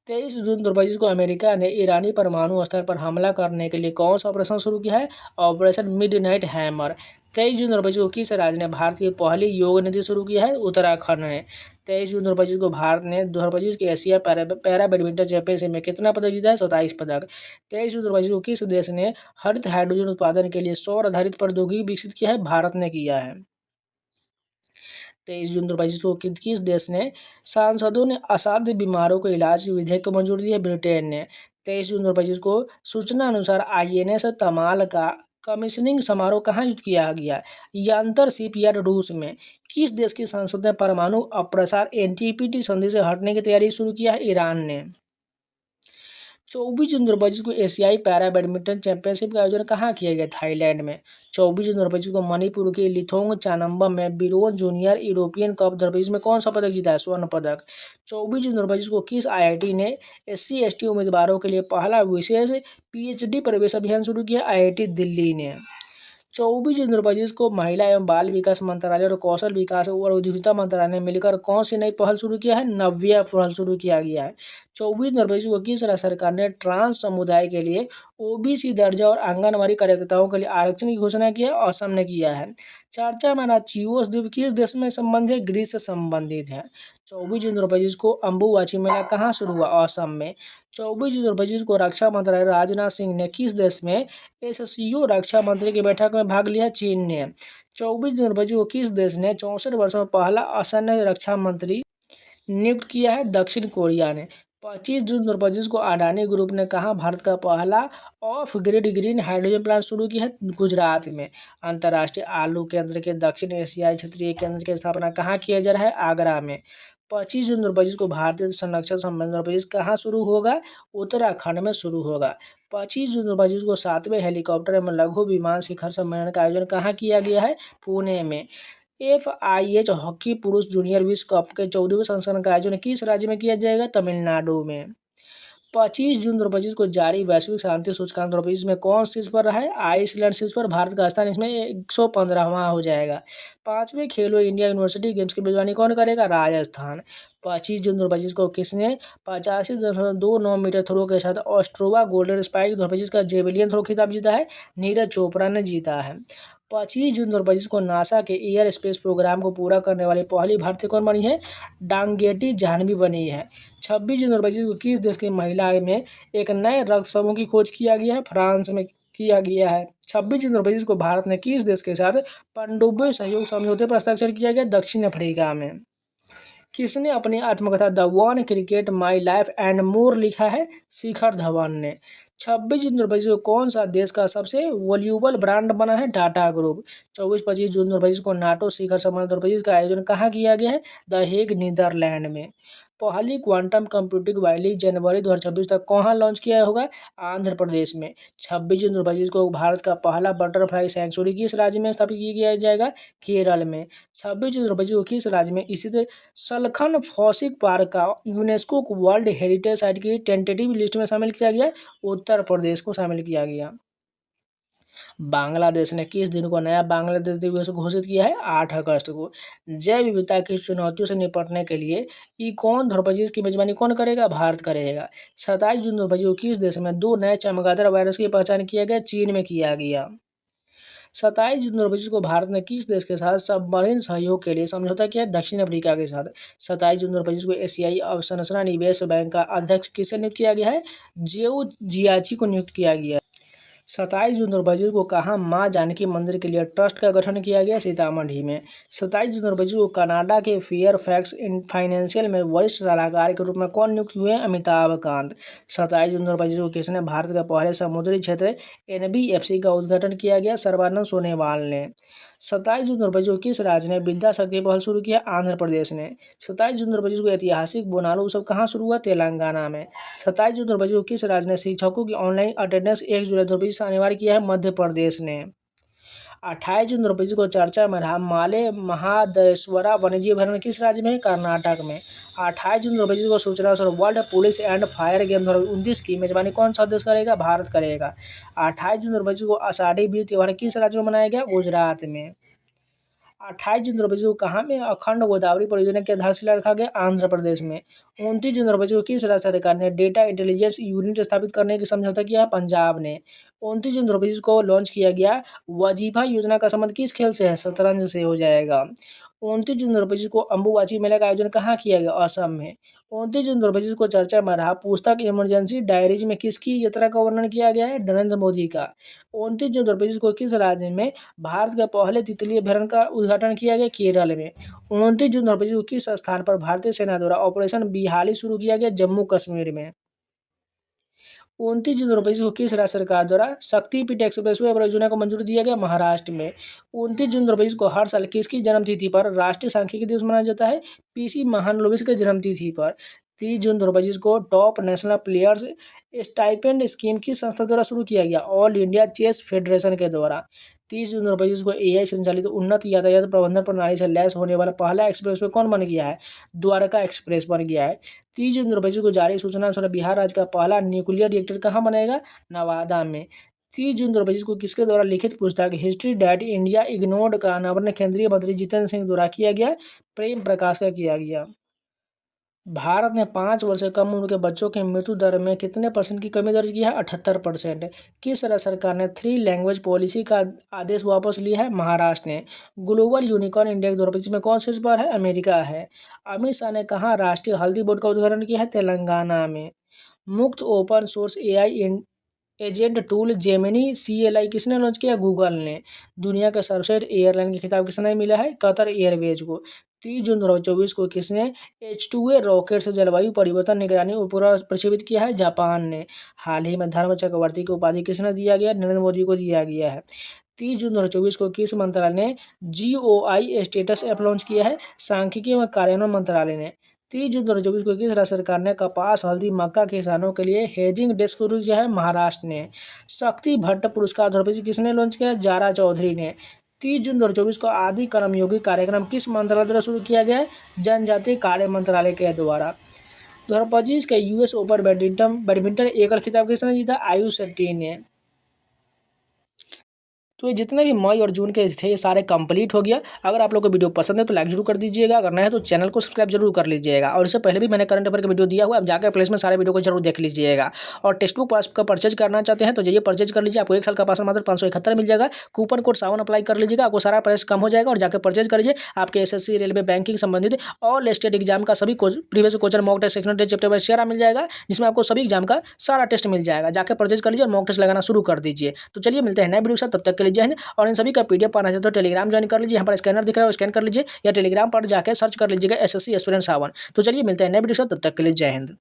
23 जून 2025 को अमेरिका ने ईरानी परमाणु स्थल पर हमला करने के लिए कौन सा ऑपरेशन शुरू किया है? Operation midnight hammer. 23 जून 2025 को किस राज्य ने भारत की पहली योग नीति शुरू किया है? उत्तराखंड ने। 23 जून 2025 को भारत ने 2025 के एशिया पैरा बैडमिंटन चैंपियनशिप में कितना पदक जीता है? 27 पदक। 23 जून 2025 को किस देश ने हरित हाइड्रोजन उत्पादन के लिए सौर आधारित प्रौद्योगिकी विकसित किया है? भारत ने किया है। 23 जून 2025 को किस देश ने सांसदों ने असाध्य बीमारों के इलाज की विधेयक को मंजूरी दी है? ब्रिटेन ने। 23 जून 2025 को सूचना अनुसार INS तमाल का कमीशनिंग समारोह कहाँ आयोजित किया गया? यंतर शिपयार्ड रूस में। किस देश की संसद ने परमाणु अप्रसार NPT संधि से हटने की तैयारी शुरू किया है? ईरान ने। 24 जून 2025 को एशियाई पैरा बैडमिंटन चैंपियनशिप का आयोजन कहाँ किया गया? थाईलैंड में। 24 जून 2025 को मणिपुर के लिथोंग चानम्बम में बिरोन जूनियर यूरोपियन कप 2025 में कौन सा पदक जीता है? स्वर्ण पदक। 24 जून 2025 को किस IIT ने SC/ST उम्मीदवारों के लिए पहला विशेष PhD प्रवेश अभियान शुरू किया? IIT दिल्ली ने। 24 जून 2025 को महिला एवं बाल विकास मंत्रालय और कौशल विकास और उद्यमिता मंत्रालय ने मिलकर कौन सी नई पहल शुरू किया है? नव्या पहल शुरू किया गया है। 24 जून 2025 को किस राज्य सरकार ने ट्रांस समुदाय के लिए OBC दर्जा और आंगनबाड़ी कार्यकर्ताओं के लिए आरक्षण की घोषणा की है? असम ने किया है। चर्चा में ना चिओस द्वीप किस देश में संबंधित है? ग्रीस से संबंधित है। 24 जून 2025 को अंबुबाची मेला कहाँ शुरू हुआ? असम में। 24 जून 2025 को रक्षा मंत्री राजनाथ सिंह ने किस देश में SCO रक्षा मंत्री की बैठक में भाग लिया? चीन ने। 24 जून 2025 को किस देश ने 64 वर्षों में पहला असैन्य रक्षा मंत्री नियुक्त किया है? दक्षिण कोरिया ने। 25 जून 2025 को अडानी ग्रुप ने कहा भारत का पहला of grid green hydrogen plant शुरू किया है? गुजरात में। अंतर्राष्ट्रीय आलू केंद्र के दक्षिण एशियाई क्षेत्रीय केंद्र की स्थापना कहाँ किया जा रहा है? आगरा में। 25 जून 2025 को भारतीय संरक्षण सम्मेलन 2025 कहाँ शुरू होगा? उत्तराखंड में शुरू होगा। 25 जून 2025 को 7वें हेलीकॉप्टर एवं लघु विमान शिखर सम्मेलन का आयोजन कहाँ किया गया है? पुणे में। FIH हॉकी पुरुष जूनियर विश्व कप के 14वें संस्करण का आयोजन किस राज्य में किया जाएगा? तमिलनाडु में। 25 जून 2025 को जारी वैश्विक शांति सूचकांक 2025 में कौन शीर्ष पर रहा है? आइसलैंड शीर्ष पर। भारत का स्थान इसमें 115वां हो जाएगा। 5वें खेलो इंडिया यूनिवर्सिटी गेम्स की मेजबानी कौन करेगा? राजस्थान। 25 जून 2025 को किसने 85.29 मीटर थ्रो के साथ ऑस्ट्रोवा गोल्डन स्पाइक 2025 का जेवलियन थ्रो खिताब जीता है? नीरज चोपड़ा ने जीता है। 25 जून 2025 को नासा के एयर स्पेस प्रोग्राम को पूरा करने वाली पहली भारतीय कौन बनी है? डांगेटी जाह्नवी बनी है। 26 जून 2025 को किस देश की महिला में एक नए रक्त समूह की खोज किया गया है? फ्रांस में किया गया है। 26 जून 2025 को भारत ने किस देश के साथ पनडुब्बी सहयोग समझौते पर हस्ताक्षर किया गया? दक्षिण अफ्रीका में। किसने अपनी आत्मकथा the one cricket my life and more लिखा है? शिखर धवन ने। 26 जून 2025 को कौन सा देश का सबसे वैल्यूएबल ब्रांड बना है? टाटा ग्रुप। 24-25 जून 2025 को नाटो शिखर सम्मेलन 2025 का आयोजन कहाँ किया गया है? द हेग नीदरलैंड में। पहली क्वांटम कंप्यूटिंग वैली जनवरी 2026 तक कहाँ लॉन्च किया होगा? आंध्र प्रदेश में। 26 जून 2025 को भारत का पहला बटरफ्लाई सेंचुरी किस राज्य में स्थापित किया जाएगा? केरल में। 26 जून 2025 को किस राज्य में स्थित सलखन फॉसिल पार्क का यूनेस्को वर्ल्ड हेरिटेज साइट की टेंटेटिव लिस्ट में शामिल किया गया? उत्तर प्रदेश को शामिल किया गया। बांग्लादेश ने किस दिन को नया बांग्लादेश दिवस घोषित किया है? 8 अगस्त को। जैव विविधता की चुनौतियों से निपटने के लिए इकॉन 2025 की मेजबानी कौन करेगा? भारत करेगा। 27 जून 2025 को किस देश में 2 नए चमगादड़ वायरस की पहचान किया गया? चीन में किया गया। 27 जून 2025 को भारत ने किस देश के साथ सबमरीन सहयोग के लिए समझौता किया? दक्षिण अफ्रीका के साथ। 27 जून 2025 को एशियाई अवसंरचना निवेश बैंक का अध्यक्ष किसे नियुक्त किया गया है? जेऊ जियाची को नियुक्त किया गया। 27 जून 2025 को कहाँ मां जानकी मंदिर के लिए ट्रस्ट का गठन किया गया? सीतामढ़ी में। 27 जून 2025 को कनाडा के फेयरफैक्स फाइनेंशियल में वरिष्ठ सलाहकार के रूप में कौन नियुक्त हुए? अमिताभ कांत। 27 जून 2025 को किसने भारत के पहले समुद्री क्षेत्र NBFC का उद्घाटन किया गया? सर्बानंद सोनोवाल ने। 27 जून 2025 को किस राज्य ने विद्या शक्ति पहल शुरू किया? आंध्र प्रदेश ने। 27 जून 2025 को ऐतिहासिक बोनालू उत्सव कहाँ शुरू हुआ? तेलंगाना में। 27 जून 2025 को किस राज्य ने शिक्षकों की ऑनलाइन अटेंडेंस 1 जुलाई 2025 से अनिवार्य किया है? मध्य प्रदेश ने। 28 जून 2025 को चर्चा में रहा माले महादेश्वरा वन्यजीव अभयारण्य किस राज्य में है? कर्नाटक में। 28 जून 2025 को सूचना और world police and fire game 2029 की मेजबानी कौन सा देश करेगा? भारत करेगा। 28 जून 2025 को आषाढ़ी बीज त्योहार किस राज्य में मनाया गया? गुजरात में। 28 जून 2025 को कहाँ में अखंड गोदावरी परियोजना की आधारशिला रखा गया? आंध्र प्रदेश में। 29 जून 2025 को किस राज्य सरकार ने डेटा इंटेलिजेंस यूनिट स्थापित करने की समझौता किया है? पंजाब ने। 29 जून 2025 को लॉन्च किया गया वजीफा योजना का संबंध किस खेल से है? शतरंज से हो जाएगा। 29 जून 2025 को अम्बुबाची मेला का आयोजन कहाँ किया गया? असम में। 29 जून 2025 को चर्चा में रहा पुस्तक इमरजेंसी डायरीज में किसकी यात्रा का वर्णन किया गया है? नरेंद्र मोदी का। 29 जून 2025 को किस राज्य में भारत के पहले तितली अभयारण्य का उद्घाटन किया गया? केरल में। 29 जून 2025 को किस स्थान पर भारतीय सेना द्वारा ऑपरेशन बिहाली शुरू किया गया? जम्मू कश्मीर में। 29 जून 2025 को किस राज्य सरकार द्वारा शक्तिपीठ एक्सप्रेसवे परियोजना को मंजूरी दिया गया? महाराष्ट्र में। 29 जून 2025 को हर साल किसकी जन्मतिथि पर राष्ट्रीय सांख्यिकी दिवस मनाया जाता है? PC महालनोबिस के जन्मतिथि पर। 30 जून 2025 को top national players stipend scheme किस संस्था द्वारा शुरू किया गया? ऑल इंडिया चेस फेडरेशन के द्वारा। 30 जून 2025 को AI संचालित उन्नत यातायात प्रबंधन प्रणाली से लैस होने वाला पहला एक्सप्रेसवे कौन बन गया है? द्वारका एक्सप्रेस बन गया है। 30 जून 2025 को जारी सूचना अनुसार बिहार राज्य का पहला न्यूक्लियर रिएक्टर कहाँ बनेगा? नवादा में। 30 जून 2025 को किसके द्वारा लिखित पुस्तक हिस्ट्री डेट इंडिया इग्नोर्ड का अनावरण केंद्रीय मंत्री जितेंद्र सिंह द्वारा किया गया? प्रेम प्रकाश का किया गया। भारत ने 5 वर्ष से कम उम्र के बच्चों की मृत्यु दर में कितने % की कमी दर्ज की है? 78%। किस राज्य सरकार ने 3 लैंग्वेज पॉलिसी का आदेश वापस लिया है? महाराष्ट्र ने। ग्लोबल यूनिकॉर्न इंडेक्स 2025 में कौन शीर्ष पर है? अमेरिका है। अमित शाह ने कहाँ राष्ट्रीय हल्दी बोर्ड का उद्घाटन किया है? तेलंगाना में। मुफ्त open source AI agent tool Gemini CLI किसने लॉन्च किया? गूगल ने। दुनिया के सर्वश्रेष्ठ एयरलाइन का खिताब किसने मिला है? कतर एयरवेज को। 30 जून 2024 को किसने H2A रॉकेट से जलवायु परिवर्तन निगरानी उपग्रह प्रक्षेपित किया है? जापान ने। हाल ही में धर्म चक्रवर्ती की उपाधि किसने दिया गया? नरेंद्र मोदी को दिया गया है। 30 जून 2024 को किस मंत्रालय ने GOI स्टेटस ऐप लॉन्च किया है? सांख्यिकी एवं कार्यान्वयन मंत्रालय ने। 30 जून 2024 को किस राज्य सरकार ने कपास हल्दी मक्का किसानों के लिए हेजिंग डेस्क शुरू किया है? महाराष्ट्र ने। शक्ति भट्ट पुरस्कार 2025 किसने लॉन्च किया? जारा चौधरी ने। 30 जून 2024 को आदि कर्मयोगी कार्यक्रम किस मंत्रालय द्वारा शुरू किया गया है? जनजातीय कार्य मंत्रालय के द्वारा। 2025 के US ओपन बैडमिंटन एकल खिताब किसने जीता? आयुष शेट्टी ने। तो ये जितने भी मई और जून के थे ये सारे कंप्लीट हो गया। अगर आप लोग को वीडियो पसंद है तो लाइक जरूर कर दीजिएगा, अगर नए है तो चैनल को सब्सक्राइब जरूर कर लीजिएगा। और इससे पहले भी मैंने करंट अफेयर का वीडियो दिया हुआ है, आप जाकर प्लेस में सारे वीडियो को जरूर देख लीजिएगा। और टेक्स्ट बुक का परचेज करना चाहते हैं तो जाइए परचेज कर लीजिए, आपको 1 साल का पास मात्र 571 मिल जाएगा। कूपन कोड 7 अप्लाई कर लीजिएगा, आपको सारा प्राइस कम हो जाएगा। और जाकर परचेज कर लीजिए। आपके SSC रेलवे बैंकिंग संबंधित ऑल स्टेट एग्जाम का सभी previous question mock test section test chapter wise share मिल जाएगा, जिसमें आपको सभी एग्जाम का सारा टेस्ट मिल जाएगा। जाकर परचेज कर लीजिए और मॉक टेस्ट लगाना शुरू कर दीजिए। तो चलिए मिलते हैं नए वीडियो के साथ, तब तक के लिए जय हिंद। और इन सभी का PDF पाना चाहते हो तो टेलीग्राम ज्वाइन कर लीजिए, यहाँ पर स्कैनर दिख रहा है वो स्कैन कर लीजिए, या टेलीग्राम पर जाकर सर्च कर लीजिएगा SSC एस्पिरेंट 7। तो चलिए मिलते हैं नए वीडियो के साथ, तब तक के लिए जय हिंद।